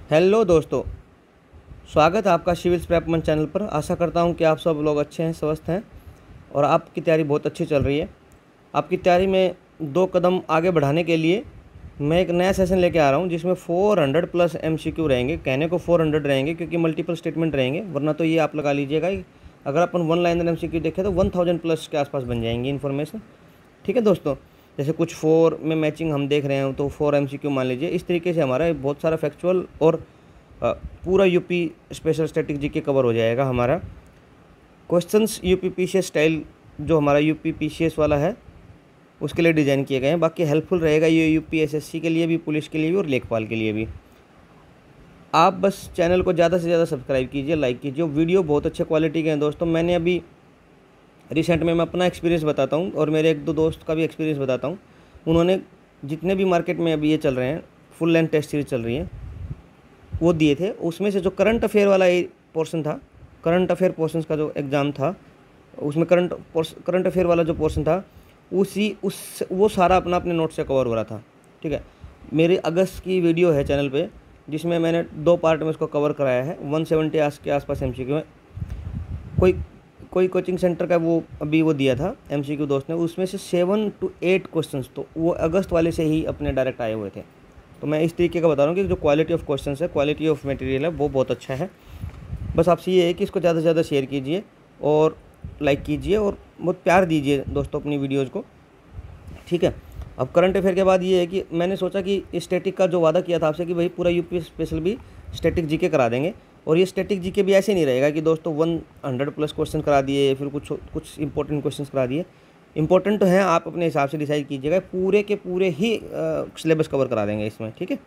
Hello दोस्तों, स्वागत है आपका सिविल्स प्रेप मंच चैनल पर। आशा करता हूं कि आप सब लोग अच्छे हैं, स्वस्थ हैं और आपकी तैयारी बहुत अच्छी चल रही है। आपकी तैयारी में 2 कदम आगे बढ़ाने के लिए मैं एक नया सेशन लेके आ रहा हूं जिसमें 400 प्लस एमसीक्यू रहेंगे। कहने को 400 रहेंगे क्योंकि मल्टीपल स्टेटमेंट रहेंगे, वरना तो ये आप लगा लीजिएगा अगर अपन 1 लाइनर एमसीक्यू देखें तो 1000 प्लस के आसपास बन जाएंगी इन्फॉर्मेशन। ठीक है दोस्तों, जैसे कुछ 4 में मैचिंग हम देख रहे हैं तो 4 एमसीक्यू मान लीजिए। इस तरीके से हमारा बहुत सारा फैक्चुअल और पूरा UP special static GK cover हो जाएगा। हमारा क्वेश्चंस यूपी पीसीएस स्टाइल जो हमारा यूपी पीसीएस वाला है उसके लिए डिज़ाइन किए गए हैं। बाकी हेल्पफुल रहेगा ये यूपी एसएससी के लिए भी, पुलिस के लिए भी और लेखपाल के लिए भी। आप बस चैनल को ज़्यादा से ज़्यादा सब्सक्राइब कीजिए, लाइक कीजिए। वीडियो बहुत अच्छे क्वालिटी के हैं दोस्तों। मैंने अभी रिसेंट में मैं अपना एक्सपीरियंस बताता हूँ और मेरे 1-2 दोस्त का भी एक्सपीरियंस बताता हूँ। उन्होंने जितने भी मार्केट में अभी ये चल रहे हैं, फुल लेंथ टेस्ट सीरीज चल रही है, वो दिए थे। उसमें से जो करंट अफेयर वाला पोर्शन था, करंट अफेयर पोर्शन का जो एग्ज़ाम था, उसमें करंट अफेयर वाला जो पोर्शन था वो सारा अपने नोट से कवर हो रहा था। ठीक है, मेरे अगस्त की वीडियो है चैनल पे जिसमें मैंने 2 पार्ट में इसको कवर कराया है। 170 आज के आसपास एमसीक्यू में कोई कोचिंग सेंटर का वो अभी वो दिया था एमसीक्यू दोस्त ने, उसमें से 7 to 8 क्वेश्चंस तो वो अगस्त वाले से ही अपने डायरेक्ट आए हुए थे। तो मैं इस तरीके का बता रहा हूँ कि जो क्वालिटी ऑफ क्वेश्चंस है, क्वालिटी ऑफ मटेरियल है, वो बहुत अच्छा है। बस आपसे ये है कि इसको ज़्यादा से ज़्यादा शेयर कीजिए और लाइक कीजिए और बहुत प्यार दीजिए दोस्तों अपनी वीडियोज़ को। ठीक है, अब करंट अफेयर के बाद ये है कि मैंने सोचा कि स्टैटिक का जो वादा किया था आपसे कि भाई पूरा यूपी स्पेशल भी स्टैटिक जीके करा देंगे। और ये स्टैटिक जीके भी ऐसे नहीं रहेगा कि दोस्तों 100 प्लस क्वेश्चन करा दिए, फिर कुछ इंपॉर्टेंट क्वेश्चन करा दिए। इंपॉर्टेंट तो हैं, आप अपने हिसाब से डिसाइड कीजिएगा। पूरे के पूरे ही सिलेबस कवर करा देंगे इसमें। ठीक है,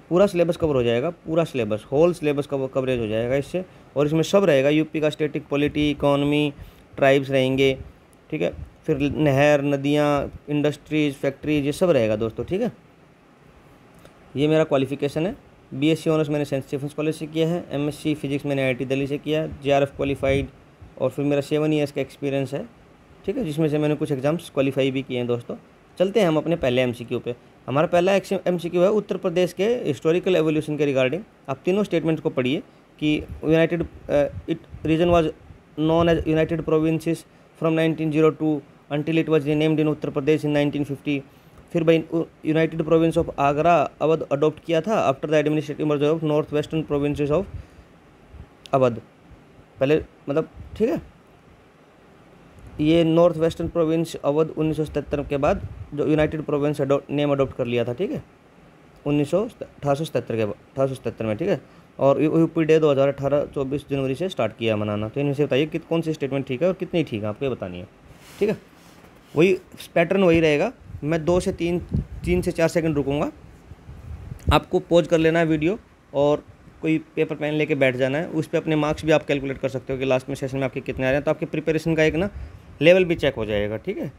पूरा सिलेबस कवर हो जाएगा, पूरा सिलेबस, होल सिलेबस कवरेज हो जाएगा इससे। और इसमें सब रहेगा, यूपी का स्टैटिक, पॉलिटी, इकोनॉमी, ट्राइब्स रहेंगे। ठीक है, फिर नहर, नदियाँ, इंडस्ट्रीज़, फैक्ट्रीज, ये सब रहेगा दोस्तों। ठीक है, ये मेरा क्वालिफिकेशन है। बीएससी ऑनर्स मैंने सेंट स्टीफेंस कॉलेज से किया है। एमएससी फिजिक्स मैंने आईआईटी दिल्ली से किया है, जेआरएफ क्वालिफाइड। और फिर मेरा 7 ईयर्स का एक्सपीरियंस है। ठीक है, जिसमें से मैंने कुछ एग्जाम्स क्वालिफाई भी किए हैं दोस्तों। चलते हैं हम अपने पहले एमसीक्यू पे। हमारा पहला एमसीक्यू है उत्तर प्रदेश के हिस्टोरिकल एवोल्यूशन के रिगार्डिंग। आप तीनों स्टेटमेंट्स को पढ़िए कि united region was known as United Provinces from 1902 until it was renamed in Uttar Pradesh in 1950। फिर भाई United Province of Agra Awadh adopt किया था after the administrative merger of North Western Provinces of Awadh. पहले मतलब ठीक है, ये नॉर्थ वेस्टर्न प्रोविंस अवध 1977 के बाद जो यूनाइटेड प्रोविंस नेम अडॉप्ट कर लिया था। ठीक है, 1877 में। ठीक है, और यूपी डे 2018 24 जनवरी से स्टार्ट किया मनाना। तो इनमें से बताइए कि कौन सी स्टेटमेंट ठीक है और कितनी ठीक है, आपको ये बतानी है। ठीक है, वही पैटर्न वही रहेगा। मैं 2 से 3 से 4 सेकंड रुकूंगा, आपको पॉज कर लेना है वीडियो और कोई पेपर पेन लेके बैठ जाना है। उस पर अपने मार्क्स भी आप कैलकुलेट कर सकते हो कि लास्ट में सेशन में आपके कितने आ रहे हैं, तो आपके प्रिपरेशन का एक ना लेवल भी चेक हो जाएगा। ठीक है,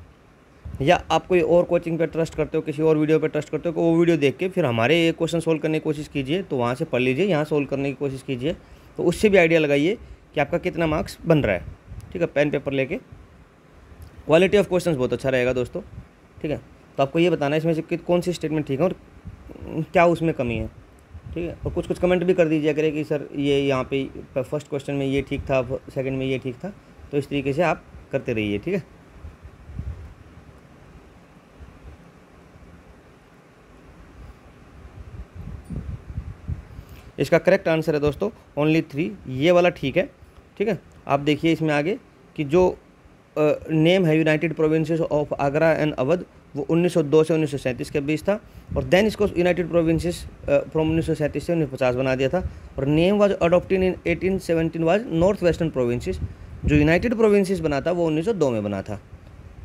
या आप कोई और कोचिंग पे ट्रस्ट करते हो, किसी और वीडियो पे ट्रस्ट करते हो, तो वो वीडियो देख के फिर हमारे ये क्वेश्चन सोल्व करने की कोशिश कीजिए, तो वहाँ से पढ़ लीजिए, यहाँ सोल्व करने की कोशिश कीजिए, तो उससे भी आइडिया लगाइए कि आपका कितना मार्क्स बन रहा है। ठीक है, पेन पेपर लेके। क्वालिटी ऑफ क्वेश्चंस बहुत अच्छा रहेगा दोस्तों। ठीक है, तो आपको ये बताना है इसमें से कौन सी स्टेटमेंट ठीक है और क्या उसमें कमी है। ठीक है, और कुछ कमेंट भी कर दीजिए करें कि सर ये यहाँ पे फर्स्ट क्वेश्चन में ये ठीक था, सेकंड में ये ठीक था। तो इस तरीके से आप करते रहिए। ठीक है, इसका करेक्ट आंसर है दोस्तों ओनली 3, ये वाला ठीक है। ठीक है, आप देखिए इसमें आगे कि जो नेम है United provinces of Agra and Awadh, वो 1902 से 1937 के बीच था। और देन इसको यूनाइटेड प्रोविंसेस फ्रॉम 1937 से 1950 बना दिया था। और name was adopted in 1817 was north Western provinces. जो यूनाइटेड प्रोविंसेस बना था वो 1902 में बना था।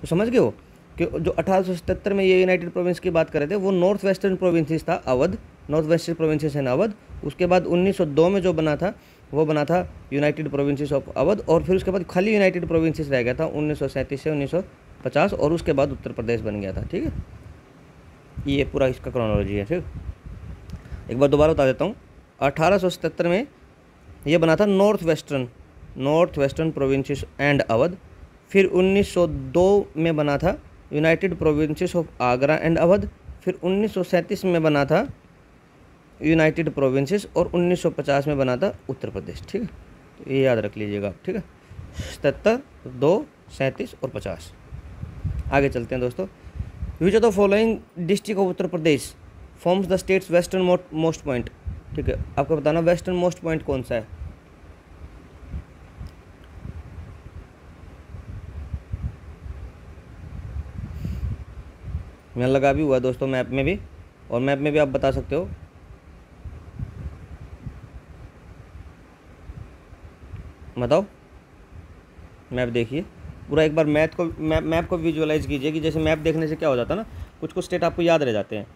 तो समझ गए हो कि जो 1877 में ये यूनाइटेड प्रोविंस की बात कर रहे थे वो नॉर्थ वेस्टर्न प्रोविंसेस था, Awadh, north Western provinces and Awadh. उसके बाद 1902 में जो बना था वो बना था यूनाइटेड प्रोविंसेस ऑफ अवध। और फिर उसके बाद खाली यूनाइटेड प्रोविंसेस रह गया था 1937 से 1950, और उसके बाद उत्तर प्रदेश बन गया था। ठीक है, ये पूरा इसका क्रोनोलॉजी है। ठीक, एक बार दोबारा बता देता हूँ। 1877 में ये बना था north Western provinces and Awadh. फिर 1902 में बना था United provinces of Agra and Awadh. फिर 1937 में बना था यूनाइटेड प्रोविंसेस और 1950 में बना था उत्तर प्रदेश। ठीक है, तो ये याद रख लीजिएगा आप। ठीक है, 77, 2, 37 और 50। आगे चलते हैं दोस्तों। विच of the following district of Uttar Pradesh forms the states western most point. ठीक है, आपको बताना वेस्टर्न मोस्ट पॉइंट कौन सा है। मैं लगा भी हुआ दोस्तों मैप में भी, और मैप में भी आप बता सकते हो। बताओ, मैप देखिए पूरा एक बार। मैप को विजुअलाइज कीजिए कि जैसे मैप देखने से क्या हो जाता है ना, कुछ कुछ स्टेट आपको याद रह जाते हैं।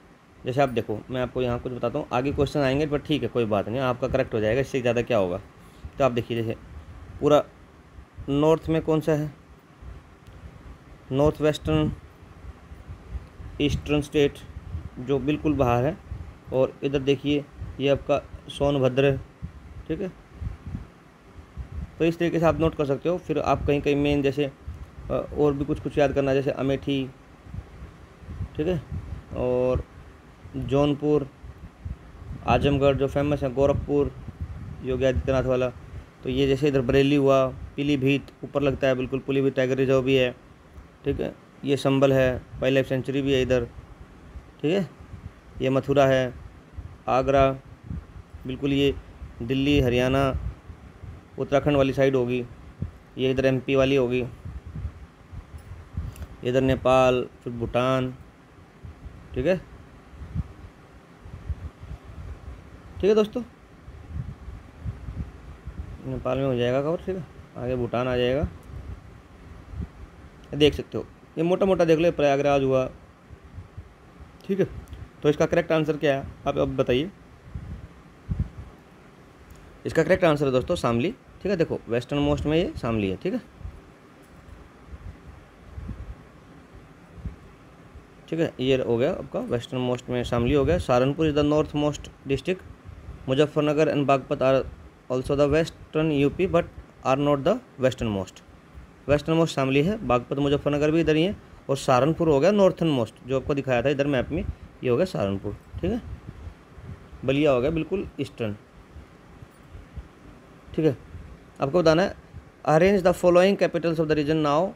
जैसे आप देखो, मैं आपको यहाँ कुछ बताता हूँ, आगे क्वेश्चन आएंगे पर ठीक है कोई बात नहीं, आपका करेक्ट हो जाएगा, इससे ज़्यादा क्या होगा। तो आप देखिए जैसे पूरा नॉर्थ में कौन सा है, नॉर्थ वेस्टर्न ईस्टर्न स्टेट जो बिल्कुल बाहर है, और इधर देखिए ये आपका सोनभद्र है। ठीक है, तो इस तरीके से आप नोट कर सकते हो। फिर आप कहीं कहीं मेन जैसे और भी कुछ कुछ याद करना, जैसे अमेठी, ठीक है, और जौनपुर, आजमगढ़ जो फेमस है, गोरखपुर योगी आदित्यनाथ वाला, तो ये जैसे इधर बरेली हुआ, पीलीभीत ऊपर लगता है बिल्कुल, पीलीभीत टाइगर रिजर्व भी है। ठीक है, ये संभल है, वाइल्ड लाइफ सेंचुरी भी है इधर। ठीक है, ये मथुरा है, आगरा बिल्कुल, ये दिल्ली हरियाणा उत्तराखंड वाली साइड होगी, ये इधर एमपी वाली होगी, इधर नेपाल, फिर भूटान। ठीक है, ठीक है दोस्तों, नेपाल में हो जाएगा कवर। ठीक है, आगे भूटान आ जाएगा, देख सकते हो, ये मोटा मोटा देख लो, प्रयागराज हुआ। ठीक है, तो इसका करेक्ट आंसर क्या है आप अब बताइए। इसका करेक्ट आंसर है दोस्तों शामली। ठीक है, देखो वेस्टर्न मोस्ट में ये शामली है। ठीक है, ठीक है, ये हो गया आपका वेस्टर्न मोस्ट में शामली हो गया। Saharanpur is the north most district, Muzaffarnagar and Baghpat are also the western UP but are not the western most. Western most Shamli है, बागपत मुजफ्फरनगर भी इधर ही है, और सहारनपुर हो गया नॉर्थन मोस्ट, जो आपको दिखाया था इधर मैप में, ये हो गया सहारनपुर। ठीक है, बलिया हो गया बिल्कुल ईस्टर्न। ठीक है, आपको बताना है arrange the following capitals of the region now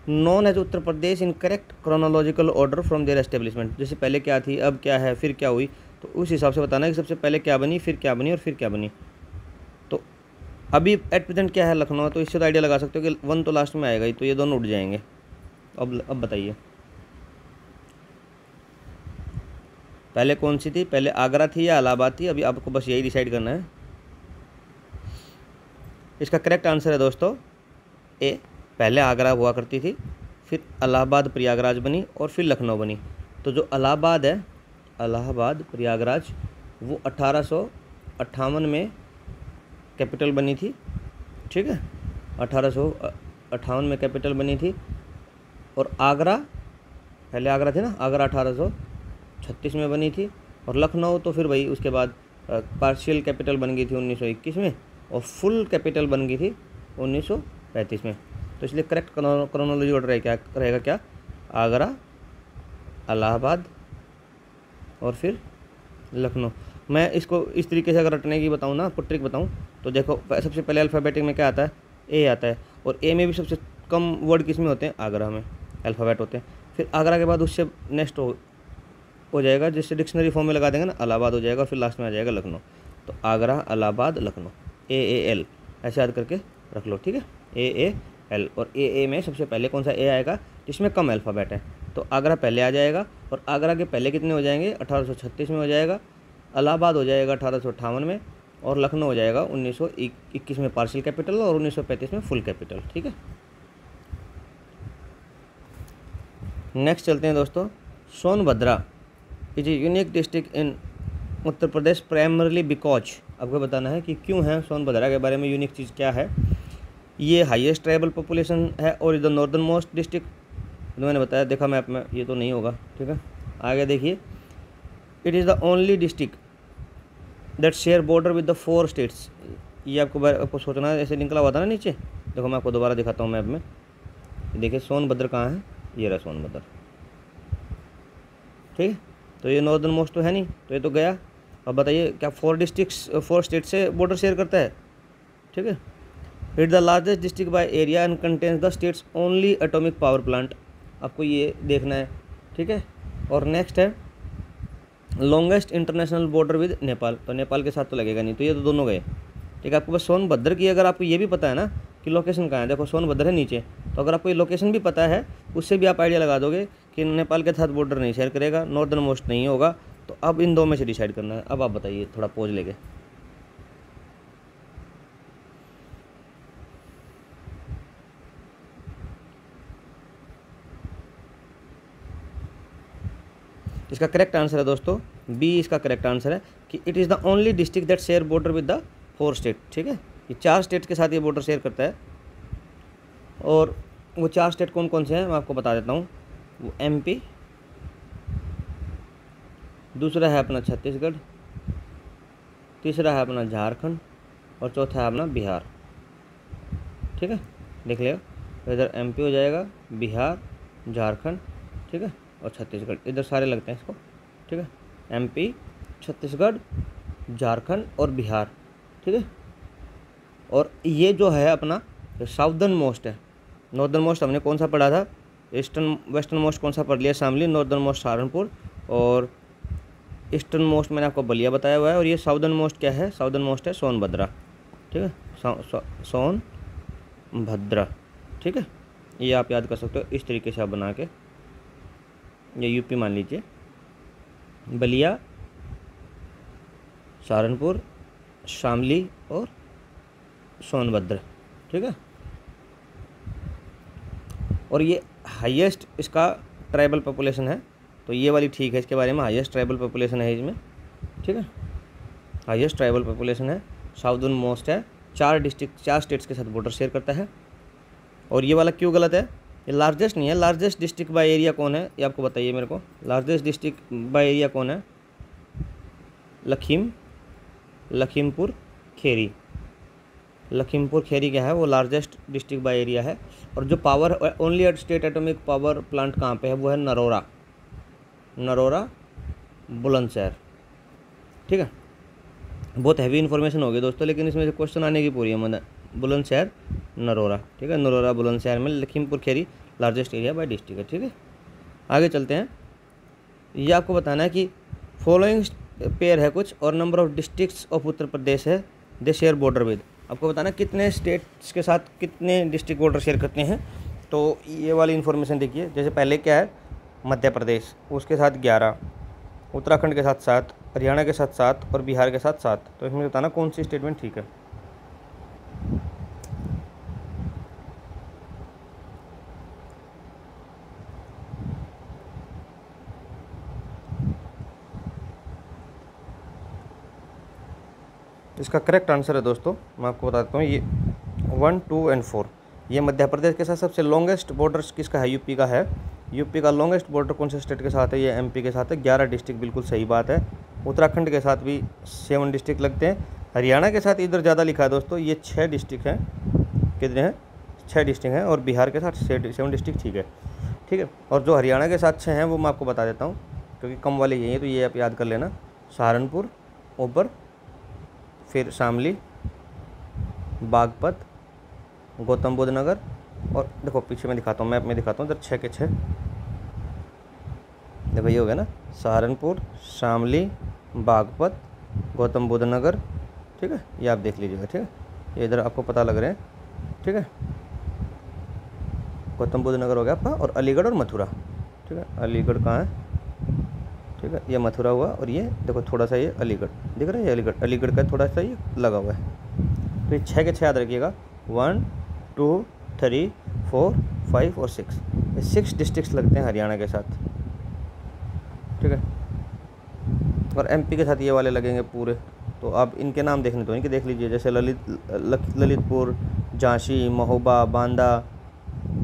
known as Uttar Pradesh in correct chronological order from their establishment. जैसे पहले क्या थी, अब क्या है, फिर क्या हुई, तो उस हिसाब से बताना है कि सबसे पहले क्या बनी, फिर क्या बनी और फिर क्या बनी। तो अभी एट प्रेजेंट क्या है लखनऊ, तो इससे तो आइडिया लगा सकते हो कि 1 तो लास्ट में आएगा ही, तो ये दोनों उठ जाएंगे। अब बताइए पहले कौन सी थी, पहले आगरा थी या इलाहाबाद थी, अभी आपको बस यही डिसाइड करना है। इसका करेक्ट आंसर है दोस्तों ए, पहले आगरा हुआ करती थी, फिर इलाहाबाद प्रयागराज बनी और फिर लखनऊ बनी। तो जो इलाहाबाद है, इलाहाबाद प्रयागराज, वो 1858 में कैपिटल बनी थी। ठीक है, 1858 में कैपिटल बनी थी। और आगरा, पहले आगरा थी ना, आगरा 1836 में बनी थी। और लखनऊ तो फिर वही उसके बाद पार्शियल कैपिटल बन गई थी 1921 में, और फुल कैपिटल बन गई थी 1935 में। तो इसलिए करेक्ट क्रोनोलॉजी ऑर्डर क्या रहेगा, क्या, आगरा, इलाहाबाद और फिर लखनऊ। मैं इसको इस तरीके से अगर रटने की बताऊँ ना, आपको ट्रिक बताऊँ, तो देखो सबसे पहले अल्फ़ाबेटिक में क्या आता है, ए आता है, और ए में भी सबसे कम वर्ड किस में होते हैं, आगरा में अल्फ़ाबेट होते हैं। फिर आगरा के बाद उससे नेक्स्ट हो जाएगा, जिससे डिक्शनरी फॉर्म में लगा देंगे ना, इलाहाबाद हो जाएगा, और फिर लास्ट में आ जाएगा लखनऊ। तो आगरा, इलाहाबाद, लखनऊ, AAL ऐसे याद करके रख लो। ठीक है, AAL, और AA में सबसे पहले कौन सा ए आएगा, जिसमें कम अल्फ़ाबेट है, तो आगरा पहले आ जाएगा। और आगरा के पहले कितने हो जाएंगे, 1836 में हो जाएगा, इलाहाबाद हो जाएगा 1858 में, और लखनऊ हो जाएगा 1921 में पार्शियल कैपिटल, और 1935 में फुल कैपिटल। ठीक है, नेक्स्ट चलते हैं दोस्तों। Sonbhadra is a unique district in Uttar Pradesh primarily because, आपको बताना है कि क्यों है सोनभद्रा के बारे में यूनिक चीज़ क्या है। ये हाईएस्ट ट्राइबल पॉपुलेशन है और इधर नॉर्दर्न मोस्ट डिस्ट्रिक्ट, तो मैंने बताया, देखा मैप में, ये तो नहीं होगा। ठीक है, आगे देखिए, it is the only district that share border with the 4 states. ये आपको सोचना है, ऐसे निकला हुआ था ना नीचे, देखो मैं आपको दोबारा दिखाता हूँ मैप में। देखिए सोनभद्र कहाँ है, ये रहा सोनभद्र। ठीक है, तो ये नॉर्दर्न मोस्ट तो है नहीं, तो ये तो गया। अब बताइए क्या 4 स्टेट से बॉर्डर शेयर करता है, ठीक है। It the largest district by area and contains the states only atomic power plant, आपको ये देखना है, ठीक है। और नेक्स्ट है longest international border with Nepal, तो नेपाल के साथ तो लगेगा नहीं, तो ये तो दोनों गए, ठीक है। आपको बस सोनभद्र की अगर आपको ये भी पता है ना कि लोकेशन कहाँ है, देखो सोनभद्र है नीचे, तो अगर आपको ये लोकेशन भी पता है उससे भी आप आइडिया लगा दोगे कि नेपाल के साथ बॉर्डर नहीं शेयर करेगा, नॉर्दर्न मोस्ट नहीं होगा। तो अब इन दो में से डिसाइड करना है। अब आप बताइए थोड़ा पोज लेके। इसका करेक्ट आंसर है दोस्तों बी, इसका करेक्ट आंसर है कि it is the only district that share border with the 4 state, ठीक है। ये 4 स्टेट के साथ ये बॉर्डर शेयर करता है। और वो 4 स्टेट कौन कौन से हैं मैं आपको बता देता हूँ। वो MP, दूसरा है अपना छत्तीसगढ़, तीसरा है अपना झारखंड और चौथा है अपना बिहार, ठीक है। देख लिया, इधर MP हो जाएगा, बिहार, झारखंड, ठीक है, और छत्तीसगढ़, इधर सारे लगते हैं इसको, ठीक है। MP, छत्तीसगढ़, झारखंड और बिहार, ठीक है। और ये जो है अपना साउदर्न मोस्ट है, नॉर्दर्न मोस्ट हमने कौन सा पढ़ा था, ईस्टर्न वेस्टर्न मोस्ट कौन सा पढ़ लिया, शामली, नॉर्दर्न मोस्ट सहारनपुर, और ईस्टर्न मोस्ट मैंने आपको बलिया बताया हुआ है। और ये साउदर्न मोस्ट क्या है, साउदर्न मोस्ट है सोनभद्रा, ठीक है, सोनभद्रा, ठीक है। ये आप याद कर सकते हो इस तरीके से आप बना के, ये UP मान लीजिए, बलिया, सहारनपुर, शामली और सोनभद्र, ठीक है। और ये हाईएस्ट इसका ट्राइबल पॉपुलेशन है, तो ये वाली ठीक है, इसके बारे में हाईएस्ट ट्राइबल पॉपुलेशन है इसमें, ठीक है, हाईएस्ट ट्राइबल पॉपुलेशन है, साउदर्न मोस्ट है, 4 स्टेट्स के साथ बॉर्डर शेयर करता है। और ये वाला क्यों गलत है, ये लार्जेस्ट नहीं है। लार्जेस्ट डिस्ट्रिक्ट बाय एरिया कौन है ये आपको बताइए मेरे को, लार्जेस्ट डिस्ट्रिक्ट बाय एरिया कौन है, लखीमपुर खेरी, लखीमपुर खेरी क्या है, वो लार्जेस्ट डिस्ट्रिक्ट बाय एरिया है। और जो power only state atomic power plant कहाँ पे है, वो है नरोरा बुलंदशहर, ठीक है। बहुत हैवी इन्फॉर्मेशन हो गई दोस्तों, लेकिन इसमें से क्वेश्चन आने की पूरी है। बुलंदशहर, नरोरा, ठीक है, नरोरा बुलंदशहर में Lakhimpur Kheri largest area bye district है, ठीक है। आगे चलते हैं। ये आपको बताना है कि फॉलोइंग पेयर है कुछ और number of districts of Uttar प्रदेश है दे शेयर बॉर्डर विद, आपको बताना कितने स्टेट्स के साथ कितने डिस्ट्रिक्ट बॉर्डर शेयर करते हैं। तो ये वाली इन्फॉर्मेशन देखिए, जैसे पहले क्या है, मध्य प्रदेश, उसके साथ 11, उत्तराखंड के साथ 7, हरियाणा के साथ 7 और बिहार के साथ 7। तो इसमें बताना कौन सी स्टेटमेंट ठीक है। इसका करेक्ट आंसर है दोस्तों, मैं आपको बताता हूँ, ये 1, 2 और 4। ये मध्य प्रदेश के साथ सबसे लॉन्गेस्ट बॉर्डर किसका है, UP का है। UP का लॉन्गेस्ट बॉर्डर कौन से स्टेट के साथ है, ये MP के साथ है, 11 डिस्ट्रिक्ट, बिल्कुल सही बात है। उत्तराखंड के साथ भी 7 डिस्ट्रिक्ट लगते हैं। हरियाणा के साथ इधर ज़्यादा लिखा है दोस्तों, ये 6 डिस्ट्रिक्ट हैं, कितने हैं, 6 डिस्ट्रिक्ट हैं। और बिहार के साथ 7 डिस्ट्रिक्ट, ठीक है, ठीक है। और जो हरियाणा के साथ 6 हैं वो मैं आपको बता देता हूँ, क्योंकि कम वाले यही हैं, तो ये आप याद कर लेना, सहारनपुर, ऊपर, फिर शामली, बागपत, गौतम बुद्ध नगर, और देखो पीछे मैं दिखाता हूँ, मैप में दिखाता हूँ, इधर 6 के 6, देखो ये हो गया ना, सहारनपुर, शामली, बागपत, गौतम बुद्ध नगर, ठीक है। ये आप देख लीजिएगा, ठीक है, ये इधर आपको पता लग रहे हैं, ठीक है। गौतम बुद्ध नगर हो गया आपका, और अलीगढ़ और मथुरा, ठीक है। अलीगढ़ कहाँ है, ठीक है, ये मथुरा हुआ, और ये देखो थोड़ा सा ये अलीगढ़ दिख रहा है, ये अलीगढ़ का थोड़ा सा ये लगा हुआ है। तो ये 6 के 6 याद रखिएगा, 1, 2, 3, 4, 5 और 6, ये 6 डिस्ट्रिक्ट्स लगते हैं हरियाणा के साथ, ठीक है। और MP के साथ ये वाले लगेंगे पूरे। तो आप इनके नाम देखने तो इनके देख लीजिए, जैसे ललितपुर, झांसी, महोबा, बांदा,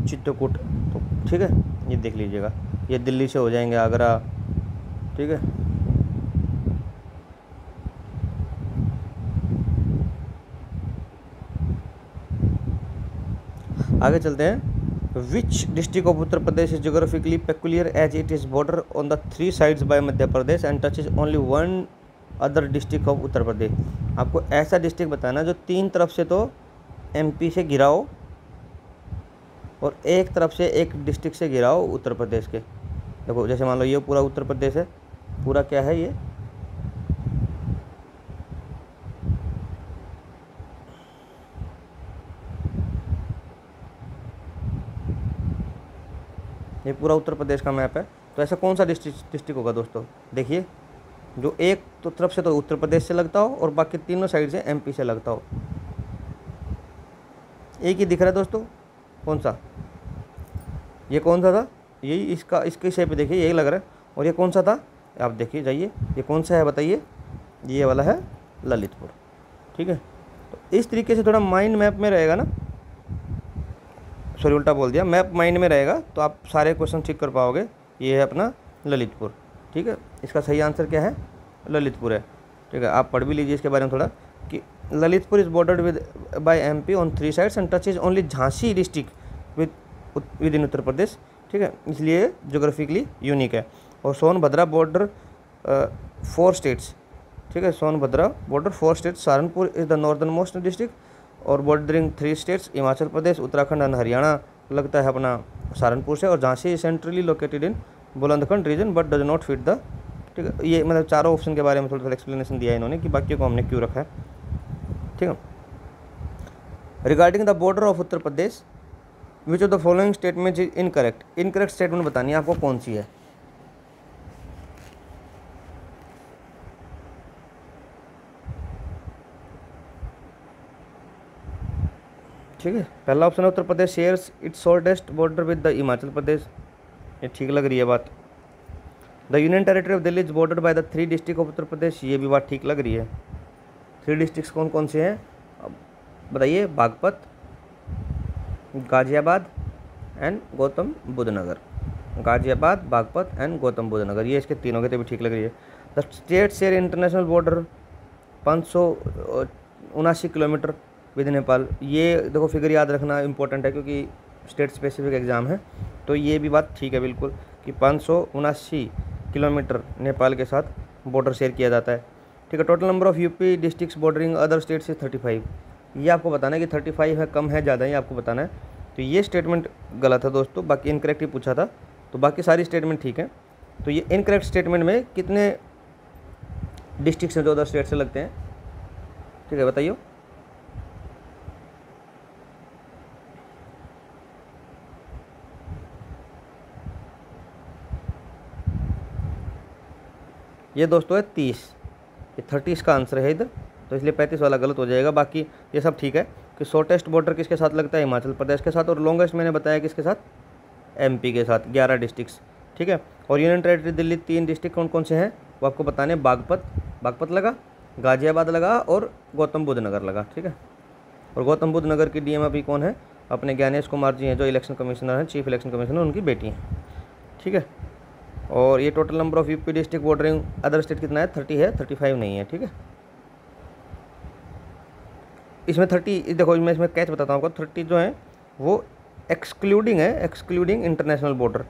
चित्रकूट, तो ठीक है, ये देख लीजिएगा। ये दिल्ली से हो जाएंगे आगरा, ठीक है। आगे चलते हैं। Which district of Uttar Pradesh is geographically peculiar as it is border on the 3 sides by Madhya Pradesh and touches only 1 other district of Uttar Pradesh. आपको ऐसा डिस्ट्रिक्ट बताना जो 3 तरफ से तो एमपी से घिरा हो और एक तरफ से एक डिस्ट्रिक्ट से घिरा हो उत्तर प्रदेश के। देखो जैसे मान लो ये पूरा उत्तर प्रदेश है, पूरा क्या है ये पूरा उत्तर प्रदेश का मैप है। तो ऐसा कौन सा डिस्ट्रिक्ट होगा दोस्तों? देखिए जो एक तो तरफ से तो उत्तर प्रदेश से लगता हो और बाकी तीनों साइड से एमपी से लगता हो। एक ही दिख रहा है दोस्तों, कौन सा? ये कौन सा था? यही इसके शेप पे देखिए यही लग रहा है। और ये कौन सा था? आप देखिए जाइए, ये कौन सा है बताइए? ये वाला है ललितपुर। ठीक है, तो इस तरीके से थोड़ा माइंड मैप में रहेगा ना, सॉरी उल्टा बोल दिया, मैप माइंड में रहेगा तो आप सारे क्वेश्चन ठीक कर पाओगे। ये है अपना ललितपुर। ठीक है, इसका सही आंसर क्या है? ललितपुर है। ठीक है, आप पढ़ भी लीजिए इसके बारे में थोड़ा कि Lalitpur is bordered with by MP on 3 sides and touches only Jhansi district within Uttar Pradesh. ठीक है, इसलिए जोग्राफिकली यूनिक है। और सोनभद्रा बॉर्डर 4 स्टेट्स। ठीक है, Sonbhadra border 4 states. Saharanpur is the northernmost district और bordering 3 states Himachal Pradesh, Uttarakhand and Haryana लगता है अपना सहारनपुर से। और Jhansi centrally located in Bundelkhand region but does not fit the. ठीक है, ये मतलब चारों ऑप्शन के बारे में थोड़ा सा एक्सप्लेनेशन दिया है इन्होंने कि बाकी को हमने क्यों रखा है। ठीक है, regarding the border of Uttar Pradesh which of the following statement is incorrect. Incorrect statement बतानी है आपको कौन सी है। ठीक है, पहला ऑप्शन है Uttar Pradesh shares its shortest border with the Himachal Pradesh. ये ठीक लग रही है बात। The union territory of Delhi is bordered by the 3 district of Uttar Pradesh. ये भी बात ठीक लग रही है। 3 डिस्ट्रिक्ट कौन कौन से हैं अब बताइए? बागपत, गाजियाबाद एंड गौतम बुद्ध नगर। गाजियाबाद, बागपत एंड गौतम बुद्ध नगर, ये इसके तीनों के तो भी ठीक लग रही है। The state share international border 579 kilometre with Nepal. ये देखो फिगर याद रखना इंपॉर्टेंट है क्योंकि स्टेट स्पेसिफिक एग्जाम है। तो ये भी बात ठीक है बिल्कुल कि 579 किलोमीटर नेपाल के साथ बॉर्डर शेयर किया जाता है। ठीक है, total number of UP districts bordering other states is 35। ये आपको बताना है कि 35 है, कम है, ज़्यादा है, ये आपको बताना है। तो ये स्टेटमेंट गलत है दोस्तों, बाकी इनकरेक्ट ही पूछा था, तो बाकी सारी स्टेटमेंट ठीक है। तो ये इनकरेक्ट स्टेटमेंट में कितने डिस्ट्रिक्ट्स हैं जो अदर स्टेट से लगते हैं? ठीक है, बताइए। ये दोस्तों है 30, ये 30 का आंसर है इधर, तो इसलिए 35 वाला गलत हो जाएगा। बाकी ये सब ठीक है कि शॉर्टेस्ट बॉर्डर किसके साथ लगता है? हिमाचल प्रदेश के साथ। और लॉन्गेस्ट मैंने बताया किसके साथ? एमपी के साथ, 11 डिस्ट्रिक्ट्स। ठीक है, और यूनियन टेरिटरी दिल्ली 3 डिस्ट्रिक्ट कौन कौन से हैं वो आपको बताने। बागपत लगा, गाजियाबाद लगा और गौतम बुद्ध नगर लगा। ठीक है, और गौतम बुद्ध नगर की डीएम अभी कौन है? अपने ज्ञानेश कुमार जी हैं जो इलेक्शन कमिश्नर हैं, चीफ इलेक्शन कमिश्नर, उनकी बेटी हैं। ठीक है, और ये total number of UP district bordering other state कितना है? 30 है, 35 नहीं है। ठीक है, इसमें 30 देखो, मैं इसमें कैच बताता हूँ आपको। 30 जो है वो एक्सक्लूडिंग है, एक्सक्लूडिंग इंटरनेशनल बॉर्डर।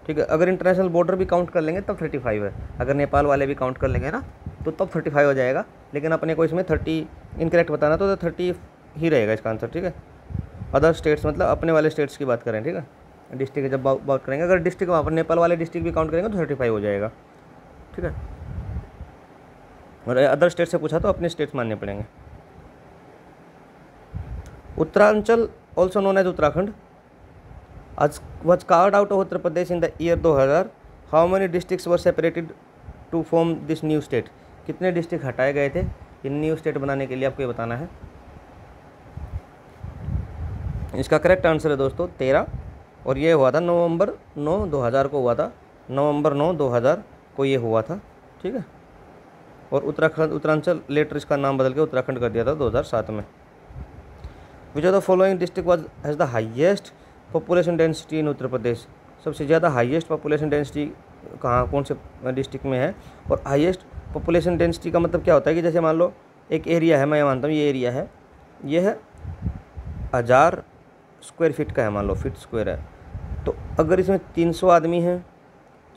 ठीक है, अगर इंटरनेशनल बॉर्डर भी काउंट कर लेंगे तब 35 है। अगर नेपाल वाले भी काउंट कर लेंगे ना तो तब 35 हो जाएगा। लेकिन अपने को इसमें 30 इनकरेक्ट बताना तो 30 ही रहेगा इसका आंसर। ठीक है, अदर स्टेट्स मतलब अपने वाले स्टेट्स की बात करें। ठीक है, डिस्ट्रिक्ट जब बात करेंगे, अगर डिस्ट्रिक्ट वहाँ पर नेपाल वाले डिस्ट्रिक्ट भी काउंट करेंगे तो 35 हो जाएगा। ठीक है, और अदर स्टेट से पूछा तो अपने स्टेट्स मानने पड़ेंगे। Uttaranchal also known as Uttarakhand was carved out of Uttar Pradesh in the year 2000. How many districts were separated to form this new state? कितने डिस्ट्रिक्ट हटाए गए थे इन न्यू स्टेट बनाने के लिए, आपको ये बताना है। इसका करेक्ट आंसर है दोस्तों 13, और ये हुआ था नवंबर 9, 2000 को हुआ था। नवंबर 9, 2000 को ये हुआ था। ठीक है, और उत्तरांचल लेटर इसका नाम बदल के उत्तराखंड कर दिया था 2007 में। Which of the following district was has the highest population density in Uttar Pradesh? सबसे ज़्यादा हाईएस्ट पॉपुलेशन डेंसिटी कहाँ, कौन से डिस्ट्रिक्ट में है? और हाईएस्ट पॉपुलेशन डेंसिटी का मतलब क्या होता है कि जैसे मान लो एक एरिया है, मैं मानता हूँ ये एरिया है, ये है 1000 स्क्वायर फीट का है, मान लो फीट स्क्वायर है। तो अगर इसमें 300 आदमी हैं,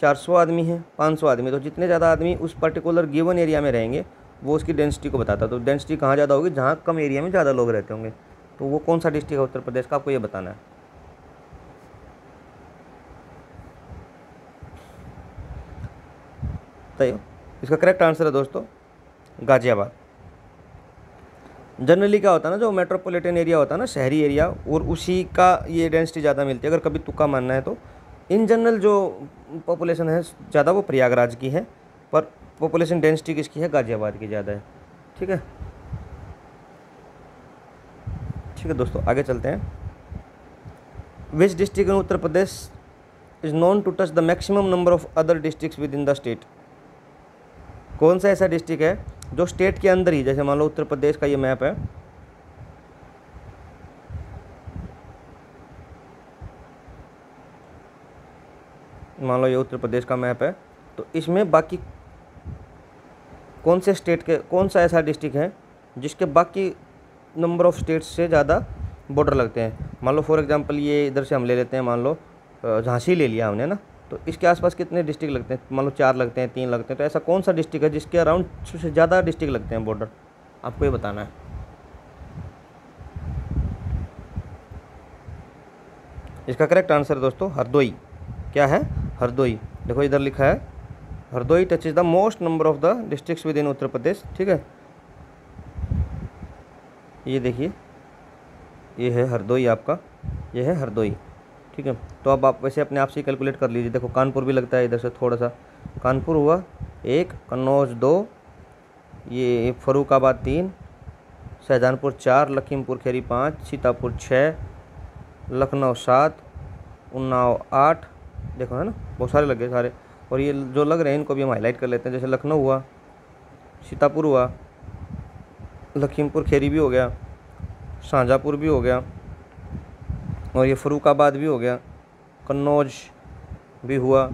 400 आदमी हैं, 500 आदमी, तो जितने ज़्यादा आदमी उस पर्टिकुलर गिवन एरिया में रहेंगे वो उसकी डेंसिटी को बताता है। तो डेंसिटी कहाँ ज़्यादा होगी, जहाँ कम एरिया में ज़्यादा लोग रहते होंगे। तो वो कौन सा डिस्ट्रिक्ट है उत्तर प्रदेश का, आपको ये बताना है। सही हो, इसका करेक्ट आंसर है दोस्तों गाजियाबाद। जनरली क्या होता है ना, जो मेट्रोपॉलिटन एरिया होता है ना, शहरी एरिया, और उसी का ये डेंसिटी ज़्यादा मिलती है। अगर कभी तुक्का मानना है तो इन जनरल जो पॉपुलेशन है ज़्यादा वो प्रयागराज की है, पर पॉपुलेशन डेंसिटी किसकी है, गाजियाबाद की ज़्यादा है। ठीक है, ठीक है दोस्तों, आगे चलते हैं। Which district in Uttar Pradesh is known to touch the maximum number of other districts within the state. कौन सा ऐसा डिस्ट्रिक्ट है जो स्टेट के अंदर ही, जैसे मान लो उत्तर प्रदेश का ये मैप है, मान लो ये उत्तर प्रदेश का मैप है, तो इसमें बाकी कौन से स्टेट के, कौन सा ऐसा डिस्ट्रिक्ट है जिसके बाकी नंबर ऑफ स्टेट्स से ज़्यादा बॉर्डर लगते हैं। मान लो फॉर एग्जांपल ये इधर से हम ले लेते हैं, मान लो झांसी ले लिया हमने ना, तो इसके आसपास कितने डिस्ट्रिक्ट लगते हैं, मान लो 4 लगते हैं, 3 लगते हैं। तो ऐसा कौन सा डिस्ट्रिक्ट है जिसके अराउंड सबसे ज़्यादा डिस्ट्रिक्ट लगते हैं बॉर्डर, आपको ये बताना है। इसका करेक्ट आंसर दोस्तों हरदोई। क्या है, हरदोई। देखो इधर लिखा है Hardoi touches the most number of the districts within Uttar Pradesh. ठीक है, ये देखिए ये है हरदोई, आपका ये है हरदोई। ठीक है, तो अब आप वैसे अपने आप से कैलकुलेट कर लीजिए। देखो कानपुर भी लगता है इधर से थोड़ा सा, कानपुर हुआ 1, कन्नौज 2, ये फरुखाबाद 3, शाहजहानपुर 4, लखीमपुर खीरी 5, सीतापुर 6, लखनऊ 7, उन्नाव 8। देखो है ना, बहुत सारे लगे सारे। और ये जो लग रहे हैं इनको भी हम हाईलाइट कर लेते हैं। जैसे लखनऊ हुआ, सीतापुर हुआ, लखीमपुर खीरी भी हो गया, शाहजहाँपुर भी हो गया, और ये फरुखाबाद भी हो गया, कन्नौज भी हुआ,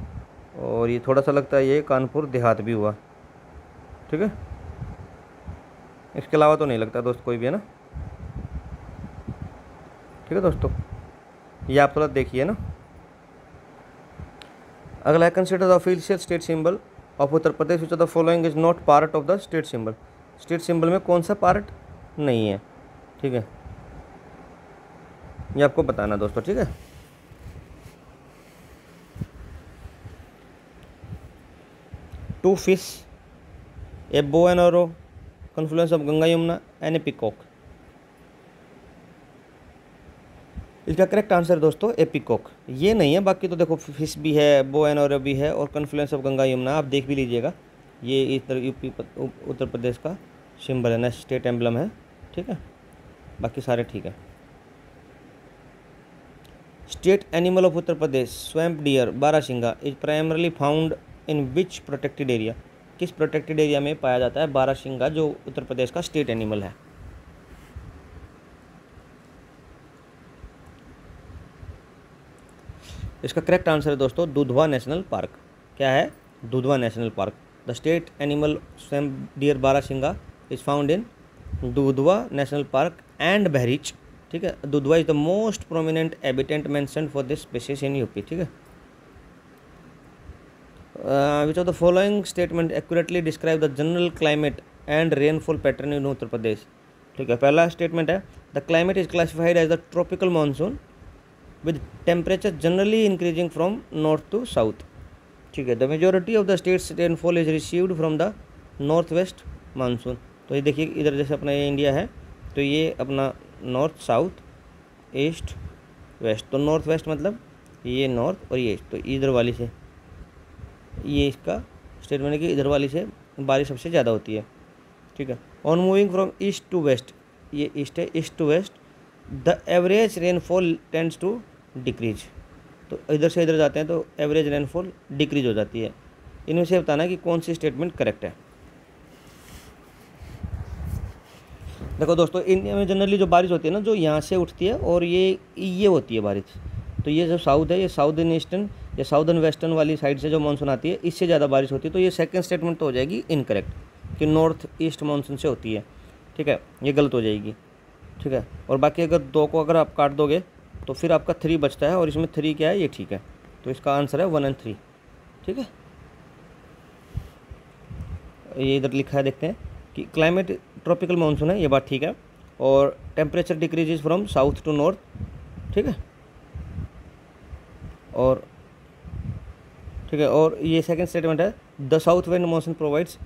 और ये थोड़ा सा लगता है ये कानपुर देहात भी हुआ। ठीक है, इसके अलावा तो नहीं लगता दोस्त कोई भी, है ना। ठीक है दोस्तों, ये आप थोड़ा देखिए ना। अगला है consider the official state symbol of Uttar Pradesh which of the following is not part of the state symbol. State symbol में कौन सा पार्ट नहीं है। ठीक है, ये आपको बताना दोस्तों। ठीक है, to fish, a bow and arrow, confluence of Ganga Yamuna and a peacock. इसका करेक्ट आंसर दोस्तों ए पिकॉक। ये नहीं है, बाकी तो देखो फिश भी है, बो एंड एरो भी है, और कन्फ्लुएंस ऑफ गंगा यमुना आप देख भी लीजिएगा। ये इधर यूपी उत्तर प्रदेश का सिंबल है ना, स्टेट एम्बलम है। ठीक है, बाकी सारे ठीक है। State animal of Uttar Pradesh swamp deer barasingha is primarily found in which protected area. किस प्रोटेक्टेड एरिया में पाया जाता है बारहसिंगा, जो उत्तर प्रदेश का स्टेट एनिमल है। इसका करेक्ट आंसर है दोस्तों दुधवा नेशनल पार्क। क्या है, Dudhwa national park. The state animal swamp deer barasingha is found in Dudhwa national park and Bahraich. ठीक है, Dudhwa is the most prominent habitat mentioned for this species in UP. ठीक है, which of the following statement accurately describe the general climate and rainfall pattern in Uttar Pradesh. ठीक है, पहला statement है the climate is classified as the tropical monsoon with temperature generally increasing from north to south. ठीक है, the majority of the state's rainfall is received from the north west monsoon. तो ये देखिए इधर जैसे अपना ये इंडिया है, तो ये अपना नॉर्थ साउथ ईस्ट वेस्ट। तो नॉर्थ वेस्ट मतलब ये नॉर्थ और ये ईस्ट, तो इधर वाली से ये इसका स्टेटमेंट है कि इधर वाली से बारिश सबसे ज़्यादा होती है। ठीक है, on moving from east to west, ये ईस्ट है, east to west the average rainfall tends to decrease. तो इधर से इधर जाते हैं तो एवरेज रेनफॉल डिक्रीज हो जाती है। इनमें से बताना कि कौन सी स्टेटमेंट करेक्ट है। देखो दोस्तों, इंडिया में जनरली जो बारिश होती है ना, जो यहाँ से उठती है और ये होती है बारिश। तो ये जो साउथ है, ये साउदर्न ईस्टर्न या साउदर्न वेस्टर्न वाली साइड से जो मानसून आती है, इससे ज़्यादा बारिश होती है। तो ये सेकंड स्टेटमेंट तो हो जाएगी इनकरेक्ट कि नॉर्थ ईस्ट मानसून से होती है। ठीक है, ये गलत हो जाएगी। ठीक है, और बाकी अगर 2 को अगर आप काट दोगे तो फिर आपका 3 बचता है, और इसमें 3 क्या है, ये ठीक है। तो इसका आंसर है 1 और 3। ठीक है, ये इधर लिखा है, देखते हैं कि क्लाइमेट ट्रॉपिकल मानसून है, ये बात ठीक है, और temperature decreases from south to north, ठीक है। और ठीक है, और ये सेकंड स्टेटमेंट है, the south west monsoon provides,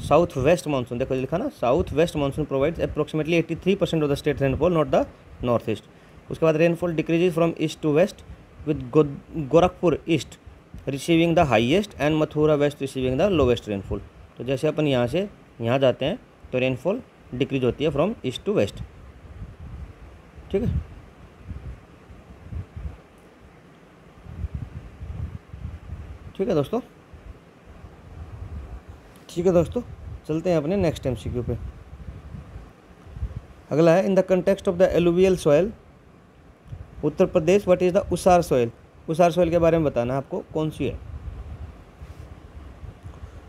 south west monsoon, देखो लिखा ना, south west monsoon provides approximately 83% of the state rainfall, not the north east. उसके बाद rainfall decreases from east to west with Gorakhpur east receiving the highest and Mathura west receiving the lowest rainfall. तो जैसे अपन यहाँ से यहाँ जाते हैं तो रेनफॉल डिक्रीज होती है फ्रॉम ईस्ट टू वेस्ट, ठीक है। ठीक है दोस्तों, ठीक है दोस्तों, चलते हैं अपने नेक्स्ट एमसीक्यू पे। अगला है, in the context of the alluvial soil Uttar Pradesh what is the usar soil. Usar soil के बारे में बताना है आपको, कौन सी है।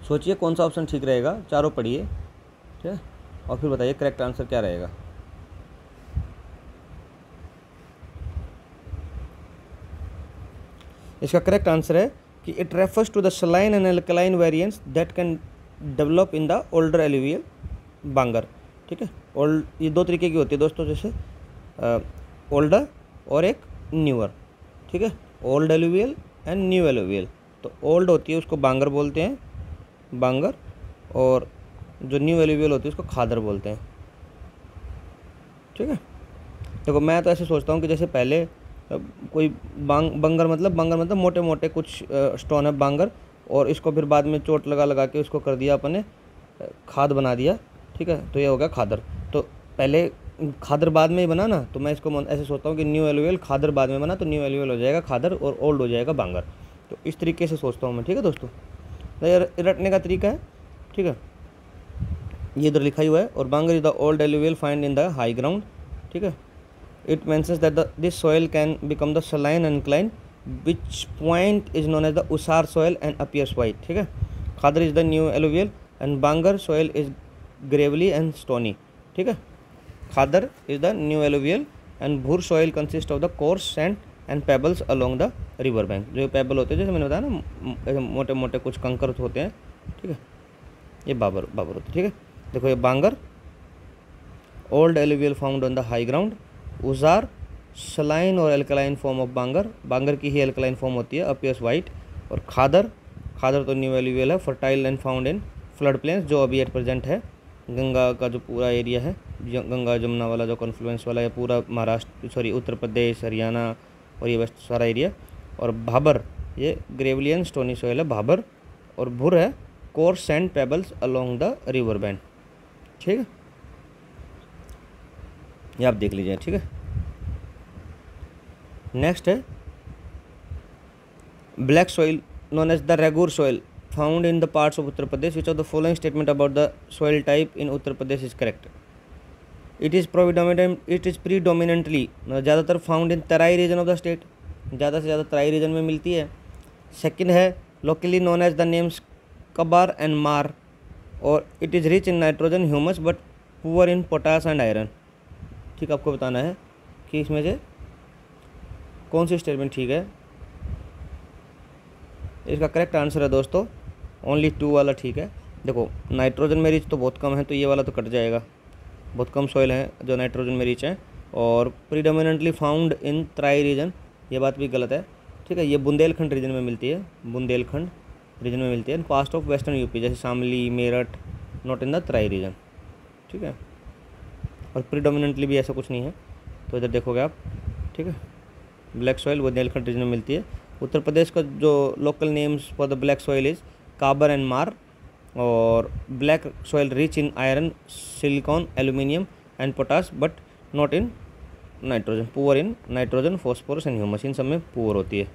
सोचिए कौन सा ऑप्शन ठीक रहेगा, चारों पढ़िए, ठीक है, और फिर बताइए करेक्ट आंसर क्या रहेगा। इसका करेक्ट आंसर है कि it refers to the saline and alkaline variants that can develop in the older alluvial bangar, ठीक है। ओल्ड, ये दो तरीके की होती है दोस्तों, जैसे ओल्डर और एक न्यूअर, ठीक है, old alluvial and new alluvial. तो ओल्ड होती है उसको बांगर बोलते हैं, बांगर, और जो न्यू एलुवियल होती है उसको खादर बोलते हैं, ठीक है। देखो मैं तो ऐसे सोचता हूँ कि जैसे पहले कोई बंगर मतलब मोटे मोटे कुछ स्टोन है बांगर, और इसको फिर बाद में चोट लगा लगा के उसको कर दिया अपने खाद बना दिया, ठीक है, तो ये हो गया खादर। तो पहले खादर बाद में ही बना ना, तो मैं इसको ऐसे सोचता हूँ कि न्यू एलुवियल खादर बाद में बना, तो न्यू एलुवियल हो जाएगा खादर और ओल्ड हो जाएगा बांगर। तो इस तरीके से सोचता हूँ मैं, ठीक है दोस्तों, रटने का तरीका है, ठीक है। ये इधर लिखा ही हुआ है, और bangar is the old alluvial find in the high ground, ठीक है। It mentions that this soil can become the saline and incline, which point is known as the Usar soil and appears white, ठीक है। Khadar is the new alluvial and Bangar soil is gravelly and stony, ठीक है। Khadar is the new alluvial and Bhur soil consists of the coarse sand and pebbles along the river bank। जो payable होते हैं, जैसे मैंने बताया ना, ऐसे मोटे मोटे कुछ कंकर होते हैं, ठीक है, ये बाबर होते हैं, ठीक है। देखो ये bangar, old alluvial found on the high ground, usar saline और alkaline form of bangar, bangar की ही एल्कलाइन फॉर्म होती है, अपीयर्स वाइट। और खादर तो न्यू एलुवियल है, fertile and found in flood plains, जो अभी एट प्रेजेंट है गंगा का जो पूरा एरिया है, गंगा जमुना वाला जो कॉन्फ्लुएंस वाला है, पूरा महाराष्ट्र उत्तर प्रदेश, हरियाणा और ये वेस्ट सारा एरिया। और भाबर ये ग्रेवलियन स्टोनी सॉइल है भाबर, और भुर है coarse sand pebbles along the river band, ठीक है, ये आप देख लीजिए, ठीक है। नेक्स्ट है black soil known as the regur soil found in the parts of Uttar Pradesh, which of the following statement about the soil type in Uttar Pradesh is correct. It is predominantly, ज़्यादातर found in Terai region of the state, ज़्यादा से ज़्यादा तराई reason में मिलती है। Second है locally known as the names Kabar and मार, और it is rich in nitrogen humus but poor in potash and iron, ठीक। आपको बताना है कि इसमें से कौन सी स्टेटमेंट ठीक है। इसका करेक्ट आंसर है दोस्तों ओनली 2 वाला ठीक है। देखो नाइट्रोजन में रिच तो बहुत कम है, तो ये वाला तो कट जाएगा, बहुत कम सॉइल है जो नाइट्रोजन में रिच है। और predominantly found in Terai region, ये बात भी गलत है, ठीक है। ये बुंदेलखंड रीजन में मिलती है, बुंदेलखंड रीजन में मिलती है, पास्ट ऑफ वेस्टर्न यूपी, जैसे Shamli, Meerut, not in the Terai region, ठीक है। और प्रीडोमिनेंटली भी ऐसा कुछ नहीं है, तो इधर देखोगे आप, ठीक है। ब्लैक सॉइल बुंदेलखंड रीजन में मिलती है। उत्तर प्रदेश का जो local names for the black soil is kabar and मार, और black soil rich in iron, silicon, aluminium and potash but not in nitrogen, poor in nitrogen, phosphorus and humus, इन सब में पुअर होती है।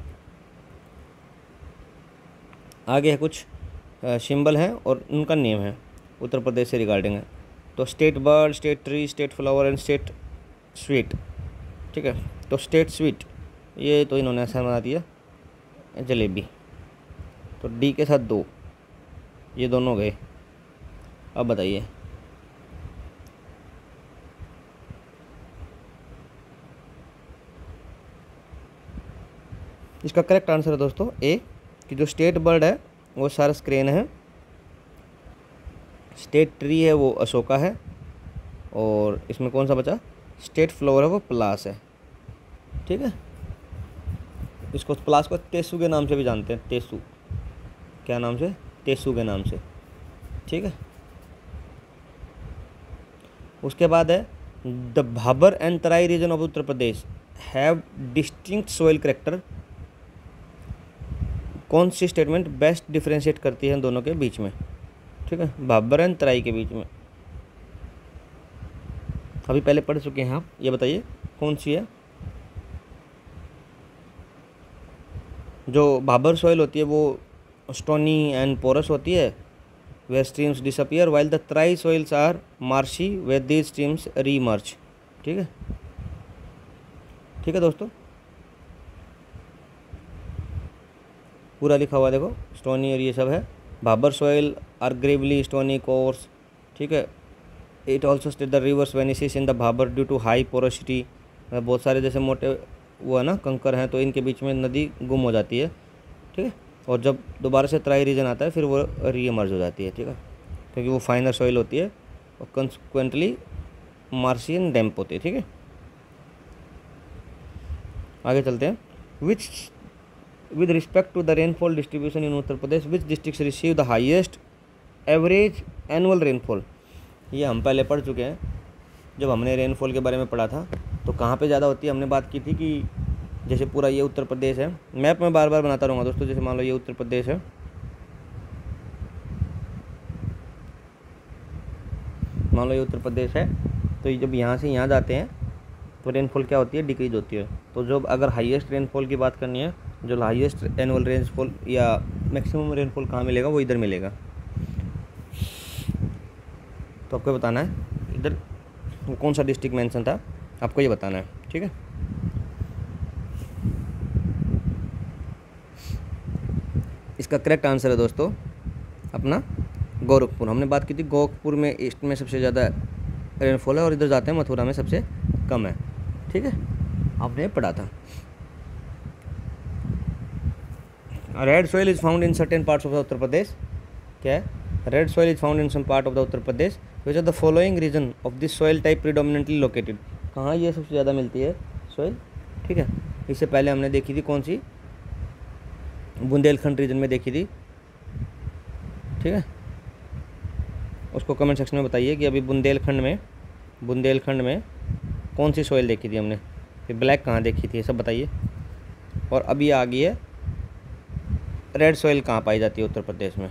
आगे है कुछ सिंबल हैं और उनका नेम है, उत्तर प्रदेश से रिगार्डिंग है। तो state bird, state tree, state flower and state sweet, ठीक है। तो स्टेट स्वीट ये तो इन्होंने ऐसा बना दिया, जलेबी, तो डी के साथ 2, ये दोनों गए। अब बताइए इसका करेक्ट आंसर है दोस्तों ए, कि जो स्टेट बर्ड है वो सारस क्रेन है, स्टेट ट्री है वो अशोका है, और इसमें कौन सा बचा, स्टेट फ्लावर है वो पलास है। ठीक है, इसको पलास को तेसू के नाम से भी जानते हैं, तेसू, क्या नाम से, तेसू के नाम से। ठीक है, उसके बाद है the Bhabar and Terai region of Uttar Pradesh have distinct soil character. कौन सी स्टेटमेंट बेस्ट डिफ्रेंशिएट करती है इन दोनों के बीच में? ठीक है, भाबर एंड तराई के बीच में, अभी पहले पढ़ चुके हैं आप, ये बताइए कौन सी है? जो भाबर सॉइल होती है वो स्टोनी एंड पोरस होती है, where streams disappear, while the try soils are marshy where these streams re-emerge। ठीक है, ठीक है दोस्तों, पूरा लिखा हुआ देखो, स्टोनी और ये सब है। Bhabar soil are gravelly stony coarse. ठीक है, it also state the rivers vanishes in the bhabar due to high porosity. बहुत सारे जैसे मोटे वो है ना कंकर हैं, तो इनके बीच में नदी गुम हो जाती है। ठीक है, और जब दोबारा से ट्राई रीजन आता है फिर वो रीइमर्ज हो जाती है। ठीक है, क्योंकि वो फाइनर सॉइल होती है और कंसिक्वेंटली मार्शियन डैम्प होती है। ठीक है, आगे चलते हैं। Which with respect to the rainfall distribution in Uttar Pradesh which districts receive the highest average annual rainfall. ये हम पहले पढ़ चुके हैं, जब हमने रेनफॉल के बारे में पढ़ा था तो कहाँ पे ज़्यादा होती है, हमने बात की थी कि जैसे पूरा ये उत्तर प्रदेश है, मैप में बार बार बनाता रहूँगा दोस्तों। जैसे मान लो ये उत्तर प्रदेश है, मान लो ये उत्तर प्रदेश है, तो ये जब यहाँ से यहाँ जाते हैं तो रेनफॉल क्या होती है, डिक्रीज होती है। तो जब अगर हाईएस्ट रेनफॉल की बात करनी है, जो हाईएस्ट एनुअल रेनफॉल या मैक्सिमम रेनफॉल कहाँ मिलेगा, वो इधर मिलेगा। तो आपको बताना है इधर वो कौन सा डिस्ट्रिक्ट मेंशन था, आपको ये बताना है। ठीक है, इसका करेक्ट आंसर है दोस्तों अपना गोरखपुर। हमने बात की थी गोरखपुर में ईस्ट में सबसे ज़्यादा रेनफॉल है, और इधर जाते हैं मथुरा में सबसे कम है। ठीक है, आपने पढ़ा था। Red soil is found in certain parts of the Uttar Pradesh. क्या है, red soil is found in some part of the Uttar Pradesh which are the following region of this soil type predominantly located. कहाँ ये सबसे ज़्यादा मिलती है सॉइल? ठीक है, इससे पहले हमने देखी थी कौन सी, बुंदेलखंड रीजन में देखी थी। ठीक है, उसको कमेंट सेक्शन में बताइए कि अभी बुंदेलखंड में कौन सी सॉइल देखी थी हमने, फिर ब्लैक कहाँ देखी थी, ये सब बताइए। और अभी आ गई है रेड सॉइल कहाँ पाई जाती है उत्तर प्रदेश में।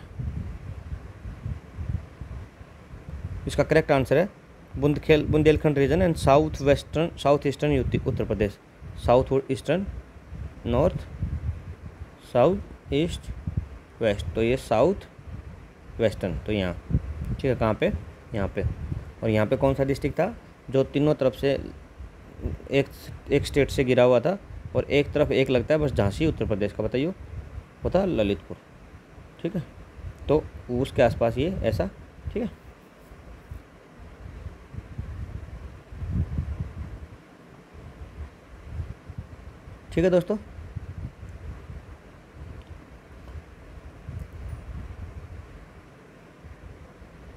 इसका करेक्ट आंसर है Bundelkhand region and south eastern Uttar Pradesh, south eastern, north, south east, west. तो ये साउथ वेस्टर्न, तो यहाँ। ठीक है, कहाँ पे, यहाँ पे। और यहाँ पे कौन सा डिस्ट्रिक्ट था जो तीनों तरफ से एक स्टेट से गिरा हुआ था, और एक तरफ एक लगता है बस झांसी उत्तर प्रदेश का, बताइए, वो था ललितपुर। ठीक है, तो उसके आसपास ये ऐसा। ठीक है, ठीक है दोस्तों,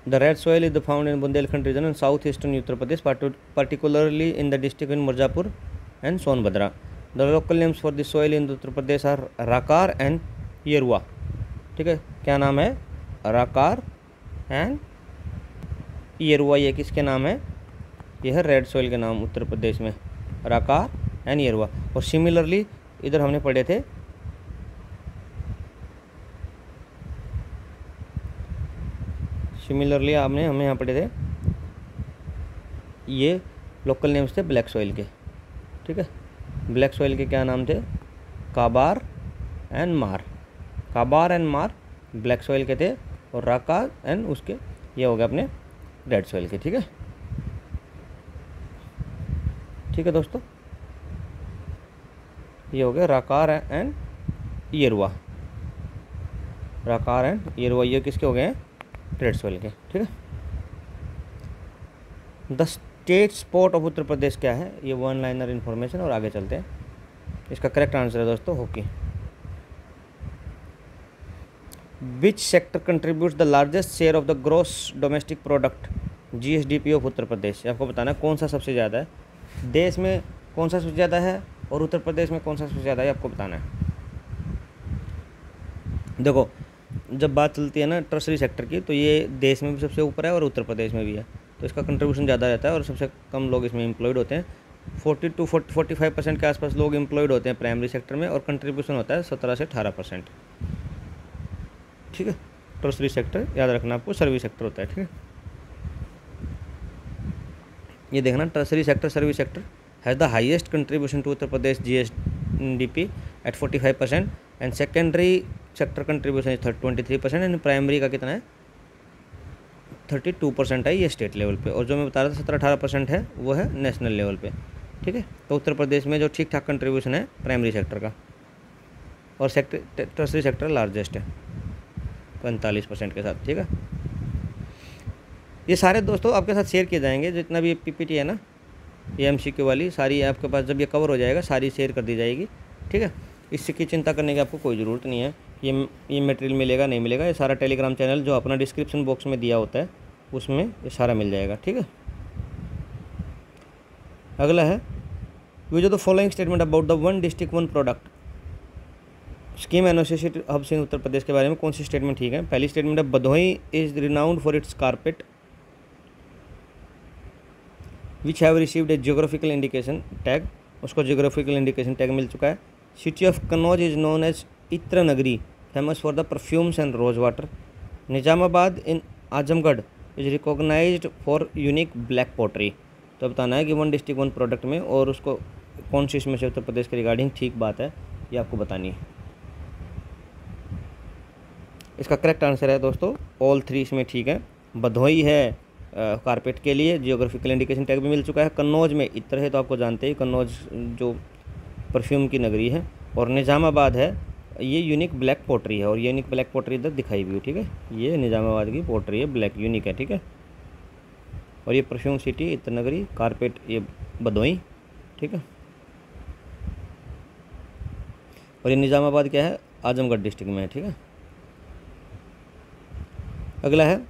the red soil is found in Bundelkhand region and southeastern Uttar Pradesh, particularly in the district in Mirzapur and Sonbhadra. The local names for this soil in Uttar Pradesh are Rakar and Yerua। ठीक है, क्या नाम है, राकार and येरुआ। ये किसके नाम है, ये है रेड सॉइल के नाम उत्तर प्रदेश में, राकार एंड येरुआ। और सिमिलरली इधर हमने पढ़े थे हमें यहाँ पढ़े थे ये लोकल नेम्स थे ब्लैक सॉइल के। ठीक है, ब्लैक सॉइल के क्या नाम थे, काबार एंड मार। काबार एंड मार ब्लैक सॉइल के थे, और राका एंड उसके ये हो गए अपने रेड सॉइल के। ठीक है, ठीक है दोस्तों, ये हो गए राकार एंड येरुआ। राकार एंड येरुआ ये किसके हो गए हैं, रेड सॉइल के। ठीक है, the state sport of Uttar Pradesh क्या है, ये वन लाइनर इन्फॉर्मेशन। और आगे चलते हैं, इसका करेक्ट आंसर है दोस्तों hockey. Which sector contributes the largest share of the gross domestic product GSDP of Uttar Pradesh. आपको बताना है कौन सा सबसे ज़्यादा है, देश में कौन सा सबसे ज़्यादा है और उत्तर प्रदेश में कौन सा सबसे ज़्यादा है, आपको बताना है। देखो जब बात चलती है ना टर्सरी सेक्टर की, तो ये देश में भी सबसे ऊपर है और उत्तर प्रदेश में भी है, तो इसका कंट्रीब्यूशन ज़्यादा रहता है और सबसे कम लोग इसमें एम्प्लॉयड होते हैं। 45% के आसपास लोग एम्प्लॉयड होते हैं प्राइमरी सेक्टर में और कंट्रीब्यूशन होता है 17 से 18%। ठीक है, टर्सरी सेक्टर याद रखना आपको, सर्विस सेक्टर होता है। ठीक है, ये देखना tertiary sector service sector has the highest contribution to Uttar Pradesh GSDP at 45% and secondary sector contribution is 23% and primary का कितना है 32% है ये स्टेट लेवल पे, और जो मैं बता रहा था 17-18% है वो है नेशनल लेवल पे। ठीक है, तो उत्तर प्रदेश में जो ठीक ठाक कंट्रीब्यूशन है प्राइमरी सेक्टर का, और सेक्टर टर्सरी सेक्टर लार्जेस्ट है 45% के साथ। ठीक है, ये सारे दोस्तों आपके साथ शेयर किए जाएंगे, जितना भी PPT है ना ये MCQ वाली सारी आपके पास जब ये कवर हो जाएगा सारी शेयर कर दी जाएगी। ठीक है, इसकी चिंता करने की आपको कोई ज़रूरत नहीं है, ये मटेरियल मिलेगा नहीं मिलेगा, ये सारा टेलीग्राम चैनल जो अपना डिस्क्रिप्शन बॉक्स में दिया होता है उसमें ये सारा मिल जाएगा। ठीक है, अगला है use the following statement about the one district one product scheme associated hubs in Uttar Pradesh के बारे में कौन सी स्टेटमेंट ठीक है। पहली स्टेटमेंट है Bhadohi is renowned for its carpet which have received a geographical indication tag, उसको जियोग्राफिकल इंडिकेशन टैग मिल चुका है। City of Kannauj is known as इत्र नगरी famous for the perfumes and rose water. Nizamabad in Azamgarh is recognised for unique black pottery. तो बताना है कि वन डिस्ट्रिक्ट वन प्रोडक्ट में और उसको कौन सी इसमें से उत्तर प्रदेश के रिगार्डिंग ठीक बात है ये आपको बतानी है। इसका करेक्ट आंसर है दोस्तों ऑल 3 इसमें ठीक है। भदोही है कारपेट के लिए, जियोग्राफिकल इंडिकेशन टैग भी मिल चुका है। कन्नौज में इत्र है तो आपको जानते ही कन्नौज जो परफ्यूम की नगरी है, और निज़ामाबाद है ये यूनिक ब्लैक पोट्री है, और ये यूनिक ब्लैक पोट्री इधर दिखाई भी हुई। ठीक है, ये निज़ामाबाद की पोट्री है, ब्लैक यूनिक है। ठीक है, और ये परफ्यूम सिटी इत्र नगरी, कारपेट ये भदोही। ठीक है, और ये निज़ामाबाद क्या है आजमगढ़ डिस्ट्रिक्ट में है। ठीक है, अगला है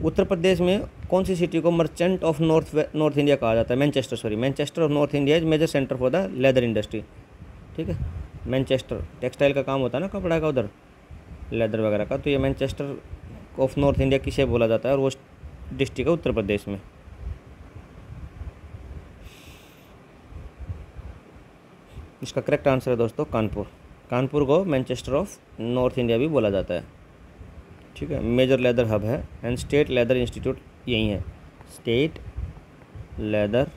उत्तर प्रदेश में कौन सी सिटी को मर्चेंट ऑफ नॉर्थ इंडिया कहा जाता है। Manchester of north India is major centre for the leather industry. ठीक है, मैनचेस्टर टेक्सटाइल का काम होता है ना, कपड़ा का, उधर लेदर वगैरह का, तो ये मैनचेस्टर ऑफ नॉर्थ इंडिया किसे बोला जाता है, और वो डिस्ट्रिक्ट है उत्तर प्रदेश में। इसका करेक्ट आंसर है दोस्तों कानपुर को मैनचेस्टर ऑफ नॉर्थ इंडिया भी बोला जाता है। ठीक है, मेजर लेदर हब है एंड स्टेट लेदर इंस्टीट्यूट यही है, स्टेट लेदर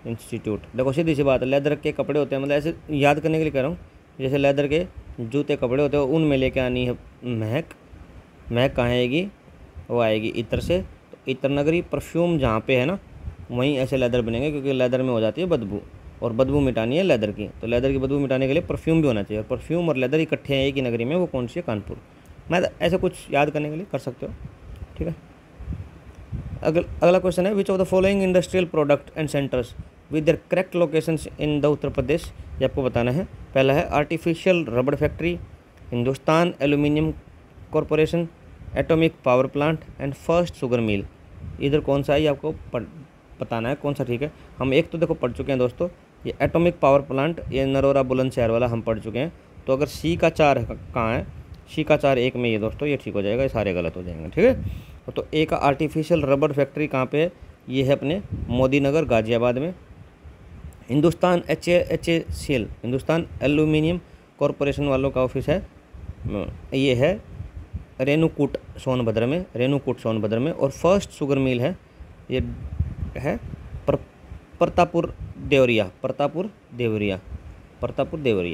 इंस्टीट्यूट। देखो सीधी सी बात है, लेदर के कपड़े होते हैं, मतलब ऐसे याद करने के लिए कह रहा हूँ, जैसे लेदर के जूते कपड़े होते हैं उनमें लेके आनी है महक कहाँ आएगी, वो आएगी इत्र से। तो इत्र नगरी परफ्यूम जहाँ पे है ना वहीं ऐसे लेदर बनेंगे, क्योंकि लेदर में हो जाती है बदबू, और बदबू मिटानी है लेदर की, तो लेदर की बदबू मिटाने के लिए परफ्यूम भी होना चाहिए, और परफ्यूम और लेदर इकट्ठे हैं एक ही नगरी में, वो कौन सी है कानपुर। मैं ऐसे कुछ याद करने के लिए कर सकते हो। ठीक है, अगला क्वेश्चन है which of the following industrial product and centers with their correct locations in the Uttar Pradesh, ये आपको बताना है। पहला है artificial rubber factory, Hindustan aluminium corporation, atomic power plant and first sugar mill. इधर कौन सा है ये आपको बताना है कौन सा ठीक है। हम एक तो देखो पढ़ चुके हैं दोस्तों, ये एटॉमिक पावर प्लांट ये नरोरा बुलंदशहर वाला हम पढ़ चुके हैं। तो अगर सी का 4 कहाँ है, सी का 4 1 में ये दोस्तों ये ठीक हो जाएगा, ये सारे गलत हो जाएंगे। ठीक है, तो ए का आर्टिफिशियल रबर फैक्ट्री कहाँ पे है, ये है अपने मोदी नगर गाजियाबाद में। Hindustan HACL Hindustan aluminium corporation वालों का ऑफिस है, ये है रेणुकूट सोनभद्र में। और फर्स्ट शुगर मिल है ये है प्रतापुर देवरिया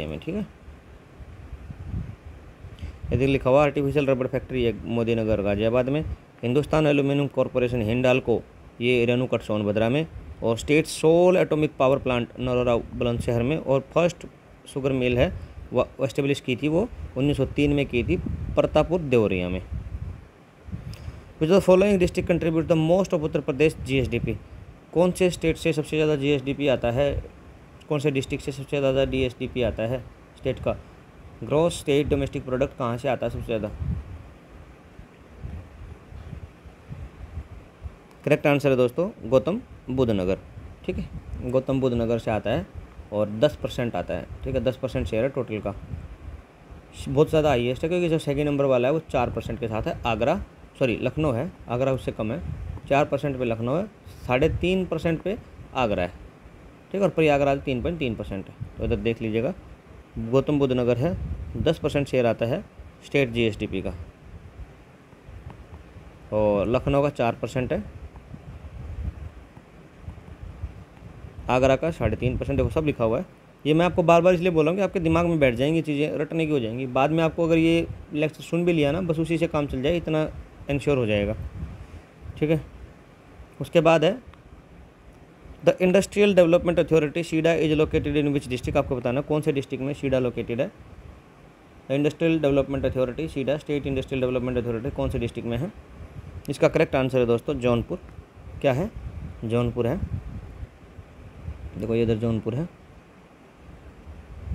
में। ठीक है, इधर लिखा हुआ आर्टिफिशियल रबड़ फैक्ट्री है मोदी नगर गाजियाबाद में। हिंदुस्तान एल्यूमिनियम कॉरपोरेशन हिंडाल्को ये रेणुकट सोनभद्रा में, और state sole atomic power plant Narora Bulandshahr में। और फर्स्ट शुगर मिल है वो एस्टेब्लिश की थी वो 1903 में की थी प्रतापुर देवरिया में। Which the following district contribute the most of Uttar Pradesh GSDP, कौन से स्टेट से सबसे ज़्यादा GSDP आता है, कौन से डिस्ट्रिक्ट से सबसे ज़्यादा DSDP आता है स्टेट का। ग्रॉस स्टेट डोमेस्टिक प्रोडक्ट कहाँ से आता है सबसे ज़्यादा, करेक्ट आंसर है दोस्तों गौतम बुद्ध नगर। ठीक है, गौतम बुद्ध नगर से आता है और 10% आता है। ठीक है, 10% शेयर है टोटल का, बहुत ज़्यादा हाईएस्ट है, क्योंकि जो सेकेंड नंबर वाला है वो 4% के साथ है। आगरा, सॉरी लखनऊ है, आगरा उससे कम है। 4% पे लखनऊ है, 3.5% पे आगरा है। ठीक है, और प्रयागराज 3.3% है। तो इधर देख लीजिएगा, गौतम बुद्ध नगर है, 10% शेयर आता है स्टेट जीएसडीपी का, और लखनऊ का 4% है, आगरा का 3.5%। देखो सब लिखा हुआ है। ये मैं आपको बार बार इसलिए बोल रहा हूँ कि आपके दिमाग में बैठ जाएंगी चीज़ें, रटने की हो जाएंगी। बाद में आपको अगर ये लेक्चर सुन भी लिया ना, बस उसी से काम चल जाए, इतना इंश्योर हो जाएगा। ठीक है, उसके बाद है the industrial development authority SIDA is located in which district. आपको बताना कौन से डिस्ट्रिक्ट में शीडा लोकेटेड है। The industrial development authority SIDA, state industrial development authority कौन से डिस्ट्रिक्ट में है। इसका करेक्ट आंसर है दोस्तों जौनपुर। क्या है, जौनपुर है। देखो ये इधर जौनपुर है।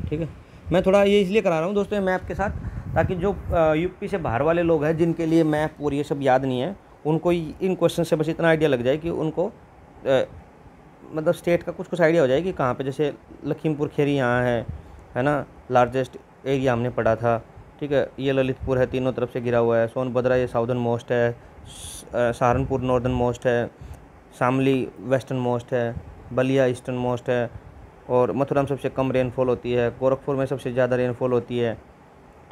ठीक है, मैं थोड़ा ये इसलिए करा रहा हूँ दोस्तों मैप के साथ, ताकि जो यूपी से बाहर वाले लोग हैं जिनके लिए मैप और ये सब याद नहीं है, उनको इन क्वेश्चन से बस इतना आइडिया लग जाए कि उनको मतलब स्टेट का कुछ आइडिया हो जाए कि कहाँ पे, जैसे लखीमपुर खीरी यहाँ है ना, लार्जेस्ट एरिया हमने पढ़ा था। ठीक है, ये ललितपुर है, तीनों तरफ से घिरा हुआ है। सोनभद्रा ये साउदर्न मोस्ट है, सहारनपुर नॉर्दर्न मोस्ट है, शामली वेस्टर्न मोस्ट है, बलिया ईस्टर्न मोस्ट है, और मथुरा में सबसे कम रेनफॉल होती है, गोरखपुर में सबसे ज़्यादा रेनफॉल होती है।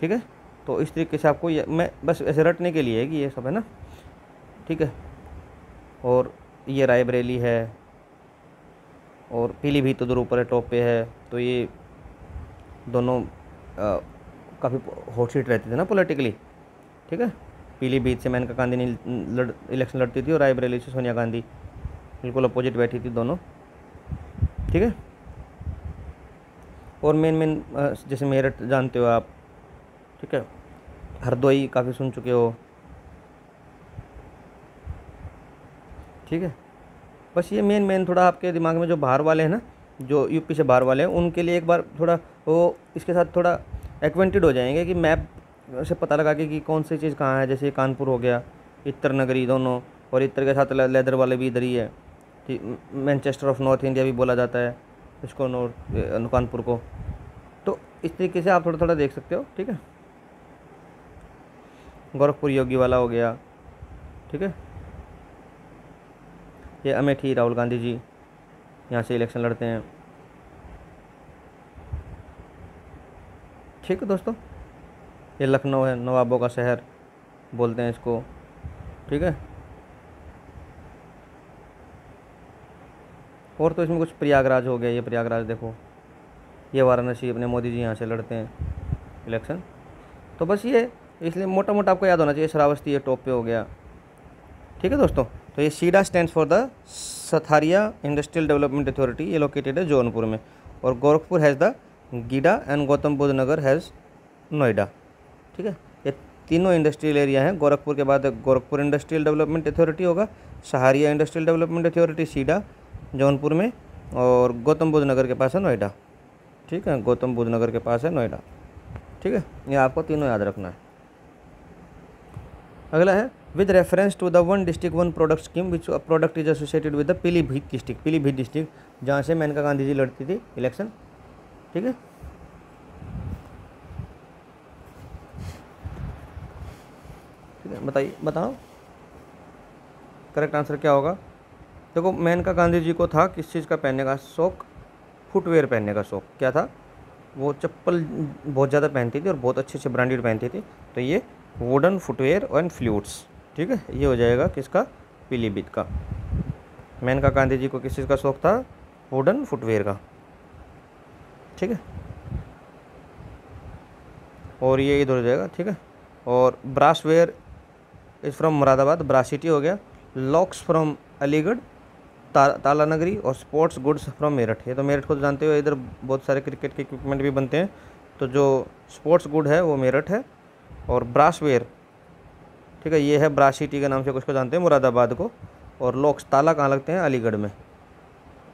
ठीक है, तो इस तरीके से आपको मैं बस ऐसे रटने के लिए है कि ये सब है ना। ठीक है, और ये रायबरेली है, और पीलीभीत उधर ऊपर है, टॉप पे है। तो ये दोनों काफ़ी हॉट सीट रहती थी ना पॉलिटिकली। ठीक है, पीलीभीत से मेनका गांधी ने इलेक्शन लड़ती थी, और रायबरेली से सोनिया गांधी बिल्कुल अपोजिट बैठी थी दोनों। ठीक है, और मेन जैसे मेरठ जानते हो आप। ठीक है, हरदोई काफ़ी सुन चुके हो। ठीक है, बस ये मेन थोड़ा आपके दिमाग में जो बाहर वाले हैं ना, जो यूपी से बाहर वाले हैं, उनके लिए एक बार थोड़ा वो इसके साथ थोड़ा एक्वेंटेड हो जाएंगे कि मैप से पता लगा कि कौन सी चीज़ कहाँ है। जैसे कानपुर हो गया, इतर नगरी दोनों, और इतर के साथ लेदर वाले भी इधर ही है। मैनचेस्टर ऑफ नॉर्थ इंडिया भी बोला जाता है इसको, कानपुर को। तो इस तरीके से आप थोड़ा थोड़ा देख सकते हो। ठीक है, गोरखपुर योगी वाला हो गया। ठीक है, ये अमेठी राहुल गांधी जी यहाँ से इलेक्शन लड़ते हैं। ठीक है दोस्तों, ये लखनऊ है, नवाबों का शहर बोलते हैं इसको। ठीक है, और तो इसमें कुछ प्रयागराज हो गया, ये प्रयागराज देखो, ये वाराणसी, अपने मोदी जी यहाँ से लड़ते हैं इलेक्शन। तो बस ये इसलिए मोटा मोटा आपको याद होना चाहिए। श्रावस्ती ये टॉप पे हो गया। ठीक है दोस्तों, तो ये SIDA stands for the Satharia industrial development authority, ये लोकेटेड है जौनपुर में। और Gorakhpur has the GIDA and Gautam Buddh Nagar has Noida. ठीक है, ये तीनों इंडस्ट्रियल एरिया हैं। गोरखपुर के बाद गोरखपुर इंडस्ट्रियल डेवलपमेंट अथॉरिटी होगा, Satharia industrial development authority SIDA Jaunpur में, और गौतम बुद्ध नगर के पास है नोएडा। ठीक है, गौतम बुद्ध नगर के पास है नोएडा। ठीक है, ये आपको तीनों याद रखना है। अगला है with reference to the one district one product scheme which product is associated with the Pilibhit district. Pilibhit district जहाँ से मेनका गांधी जी लड़ती थी इलेक्शन। ठीक है, ठीक है, बताओ करेक्ट आंसर क्या होगा। देखो मेनका गांधी जी को था किस चीज़ का पहनने का शौक, फुटवेयर पहनने का शौक। क्या था, वो चप्पल बहुत ज़्यादा पहनती थी और बहुत अच्छे से ब्रांडेड पहनती थी। तो ये वुडन फुटवेयर एंड फ्लूट्स। ठीक है, ये हो जाएगा किसका, पीलीभीत का। मेनका गांधी जी को किस चीज़ का शौक था, वुडन फुटवेयर का। ठीक है, और ये इधर हो जाएगा। ठीक है, और brassware is from Moradabad, brass city हो गया। लॉक्स फ्रॉम अलीगढ़, ताला नगरी, और स्पोर्ट्स गुड्स फ्रॉम मेरठ। ये तो मेरठ को तो जानते हो, इधर बहुत सारे क्रिकेट के इक्विपमेंट भी बनते हैं। तो जो स्पोर्ट्स गुड है वो मेरठ है। और ब्रासवेयर, ठीक है, ये है ब्रास सिटी के नाम से कुछ को जानते हैं, मुरादाबाद को। और लॉक्स, ताला कहाँ लगते हैं, अलीगढ़ में।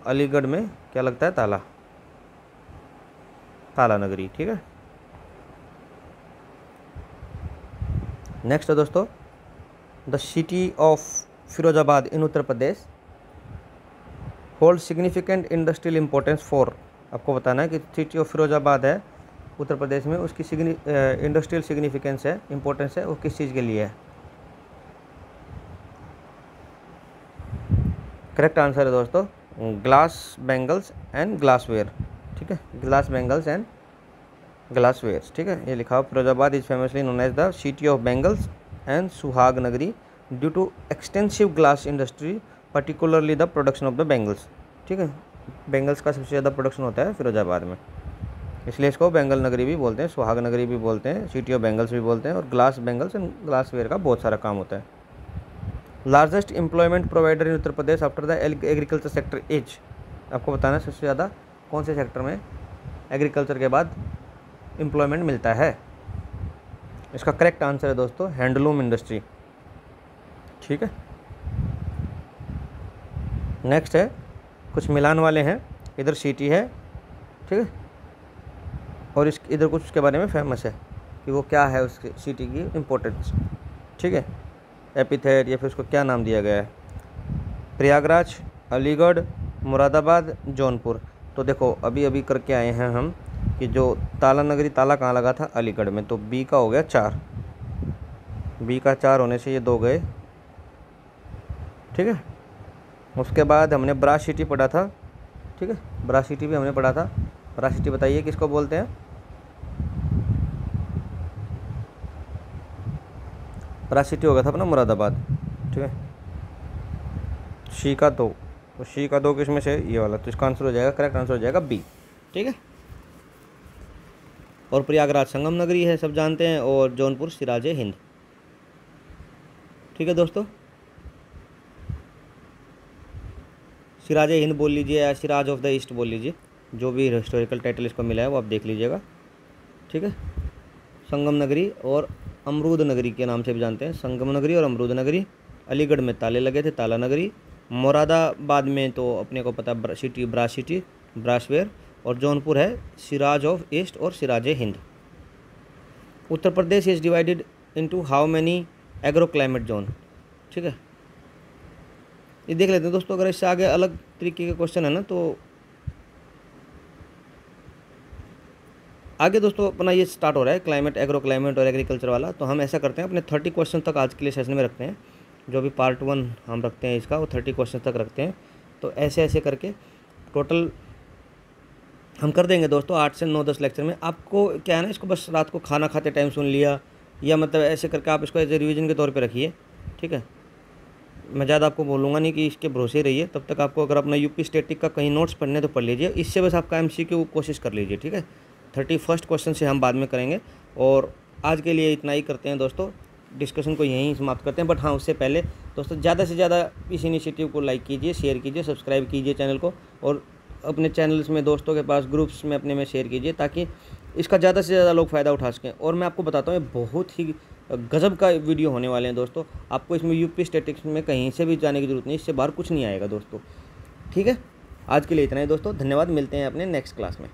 अलीगढ़ में क्या लगता है, ताला, ताला नगरी। ठीक है, नेक्स्ट है दोस्तों the city of Firozabad in Uttar Pradesh hold significant industrial importance for, आपको बताना है कि सिटी ऑफ फिरोजाबाद है उत्तर प्रदेश में, उसकी इंडस्ट्रियल सिग्निफिकेंस है, इम्पोर्टेंस है, वो किस चीज़ के लिए है। करेक्ट आंसर है दोस्तों ग्लास बैंगल्स एंड ग्लासवेयर, ठीक है, ग्लास बैंगल्स एंड ग्लासवेयर, ठीक है, ये लिखा हुआ। Firozabad is famously known as the city of bangles and Suhag नगरी due to extensive glass industry particularly the production of the bangles, ठीक है, बैंगल्स का सबसे ज़्यादा प्रोडक्शन होता है फिरोजाबाद में, इसलिए इसको बैंगल नगरी भी बोलते हैं, सुहाग नगरी भी बोलते हैं, सिटी ऑफ बैंगल्स भी बोलते हैं, और ग्लास बैंगल्स एंड ग्लासवेयर का बहुत सारा काम होता है। Largest employment provider in Uttar Pradesh after the agriculture sector is, आपको बताना है सबसे ज़्यादा कौन से सेक्टर में एग्रीकल्चर के बाद एम्प्लॉयमेंट मिलता है। इसका करेक्ट आंसर है दोस्तों हैंडलूम इंडस्ट्री, ठीक है। नेक्स्ट है कुछ मिलान वाले हैं, इधर सिटी है, ठीक है, और इस इधर कुछ उसके बारे में फेमस है कि वो क्या है, उसकी सिटी की इम्पोर्टेंस, ठीक है, एपिथेट या फिर उसको क्या नाम दिया गया है। प्रयागराज, अलीगढ़, मुरादाबाद, जौनपुर। तो देखो अभी अभी करके आए हैं हम कि जो ताला नगरी, ताला कहाँ लगा था, अलीगढ़ में, तो बी का हो गया 4, बी का 4 होने से ये 2 गए, ठीक है। उसके बाद हमने ब्रा सिटी पढ़ा था, ठीक है, ब्रा सिटी भी हमने पढ़ा था। ब्रा सिटी बताइए किसको बोलते हैं, ब्रा सिटी हो गया था अपना मुरादाबाद, ठीक है। शी का 2, तो शी का 2 किस में से, ये वाला, तो इसका आंसर हो जाएगा, करेक्ट आंसर हो जाएगा बी, ठीक है। और प्रयागराज संगम नगरी है, सब जानते हैं, और जौनपुर सिराज हिंद, ठीक है दोस्तों। सिराज हिंद बोल लीजिए या सिराज ऑफ द ईस्ट बोल लीजिए, जो भी हिस्टोरिकल टाइटल इसको मिला है वो आप देख लीजिएगा, ठीक है। संगम नगरी और अमरूद नगरी के नाम से भी जानते हैं, संगम नगरी और अमरूद नगरी। अलीगढ़ में ताले लगे थे, ताला नगरी। मुरादाबाद में तो अपने को पता सिटी, ब्रा सिटी, ब्रासवेयर। और जौनपुर है सिराज ऑफ ईस्ट और Shiraz Hind. Uttar Pradesh is divided into how many agro climate zone, ठीक है, ये देख लेते हैं दोस्तों। अगर इससे आगे अलग तरीके के क्वेश्चन है ना, तो आगे दोस्तों अपना ये स्टार्ट हो रहा है क्लाइमेट, एग्रो क्लाइमेट और एग्रीकल्चर वाला, तो हम ऐसा करते हैं अपने 30 क्वेश्चन तक आज के लिए सेशन में रखते हैं। जो भी पार्ट 1 हम रखते हैं इसका, वो 30 क्वेश्चन तक रखते हैं। तो ऐसे ऐसे करके टोटल हम कर देंगे दोस्तों 8 से 9-10 लेक्चर में। आपको क्या है ना, इसको बस रात को खाना खाते टाइम सुन लिया, या मतलब ऐसे करके आप इसको एज ए रिविजन के तौर पे रखिए, ठीक है। मैं ज़्यादा आपको बोलूँगा नहीं कि इसके भरोसे रहिए। तब तक आपको अगर अपना यूपी स्टैटिक का कहीं नोट्स पढ़ने तो पढ़ लीजिए, इससे बस आपका MCQ कोशिश कर लीजिए, ठीक है। 31st क्वेश्चन से हम बाद में करेंगे। और आज के लिए इतना ही करते हैं दोस्तों, डिस्कशन को यहीं समाप्त करते हैं। बट हाँ, उससे पहले दोस्तों ज़्यादा से ज़्यादा इस इनिशिएटिव को लाइक कीजिए, शेयर कीजिए, सब्सक्राइब कीजिए चैनल को, और अपने चैनल्स में दोस्तों के पास ग्रुप्स में अपने में शेयर कीजिए, ताकि इसका ज़्यादा से ज़्यादा लोग फ़ायदा उठा सकें। और मैं आपको बताता हूँ, ये बहुत ही गजब का वीडियो होने वाले हैं दोस्तों। आपको इसमें यूपी स्टैटिक्स में कहीं से भी जाने की जरूरत नहीं, इससे बाहर कुछ नहीं आएगा दोस्तों, ठीक है। आज के लिए इतना ही दोस्तों, धन्यवाद। मिलते हैं अपने नेक्स्ट क्लास में।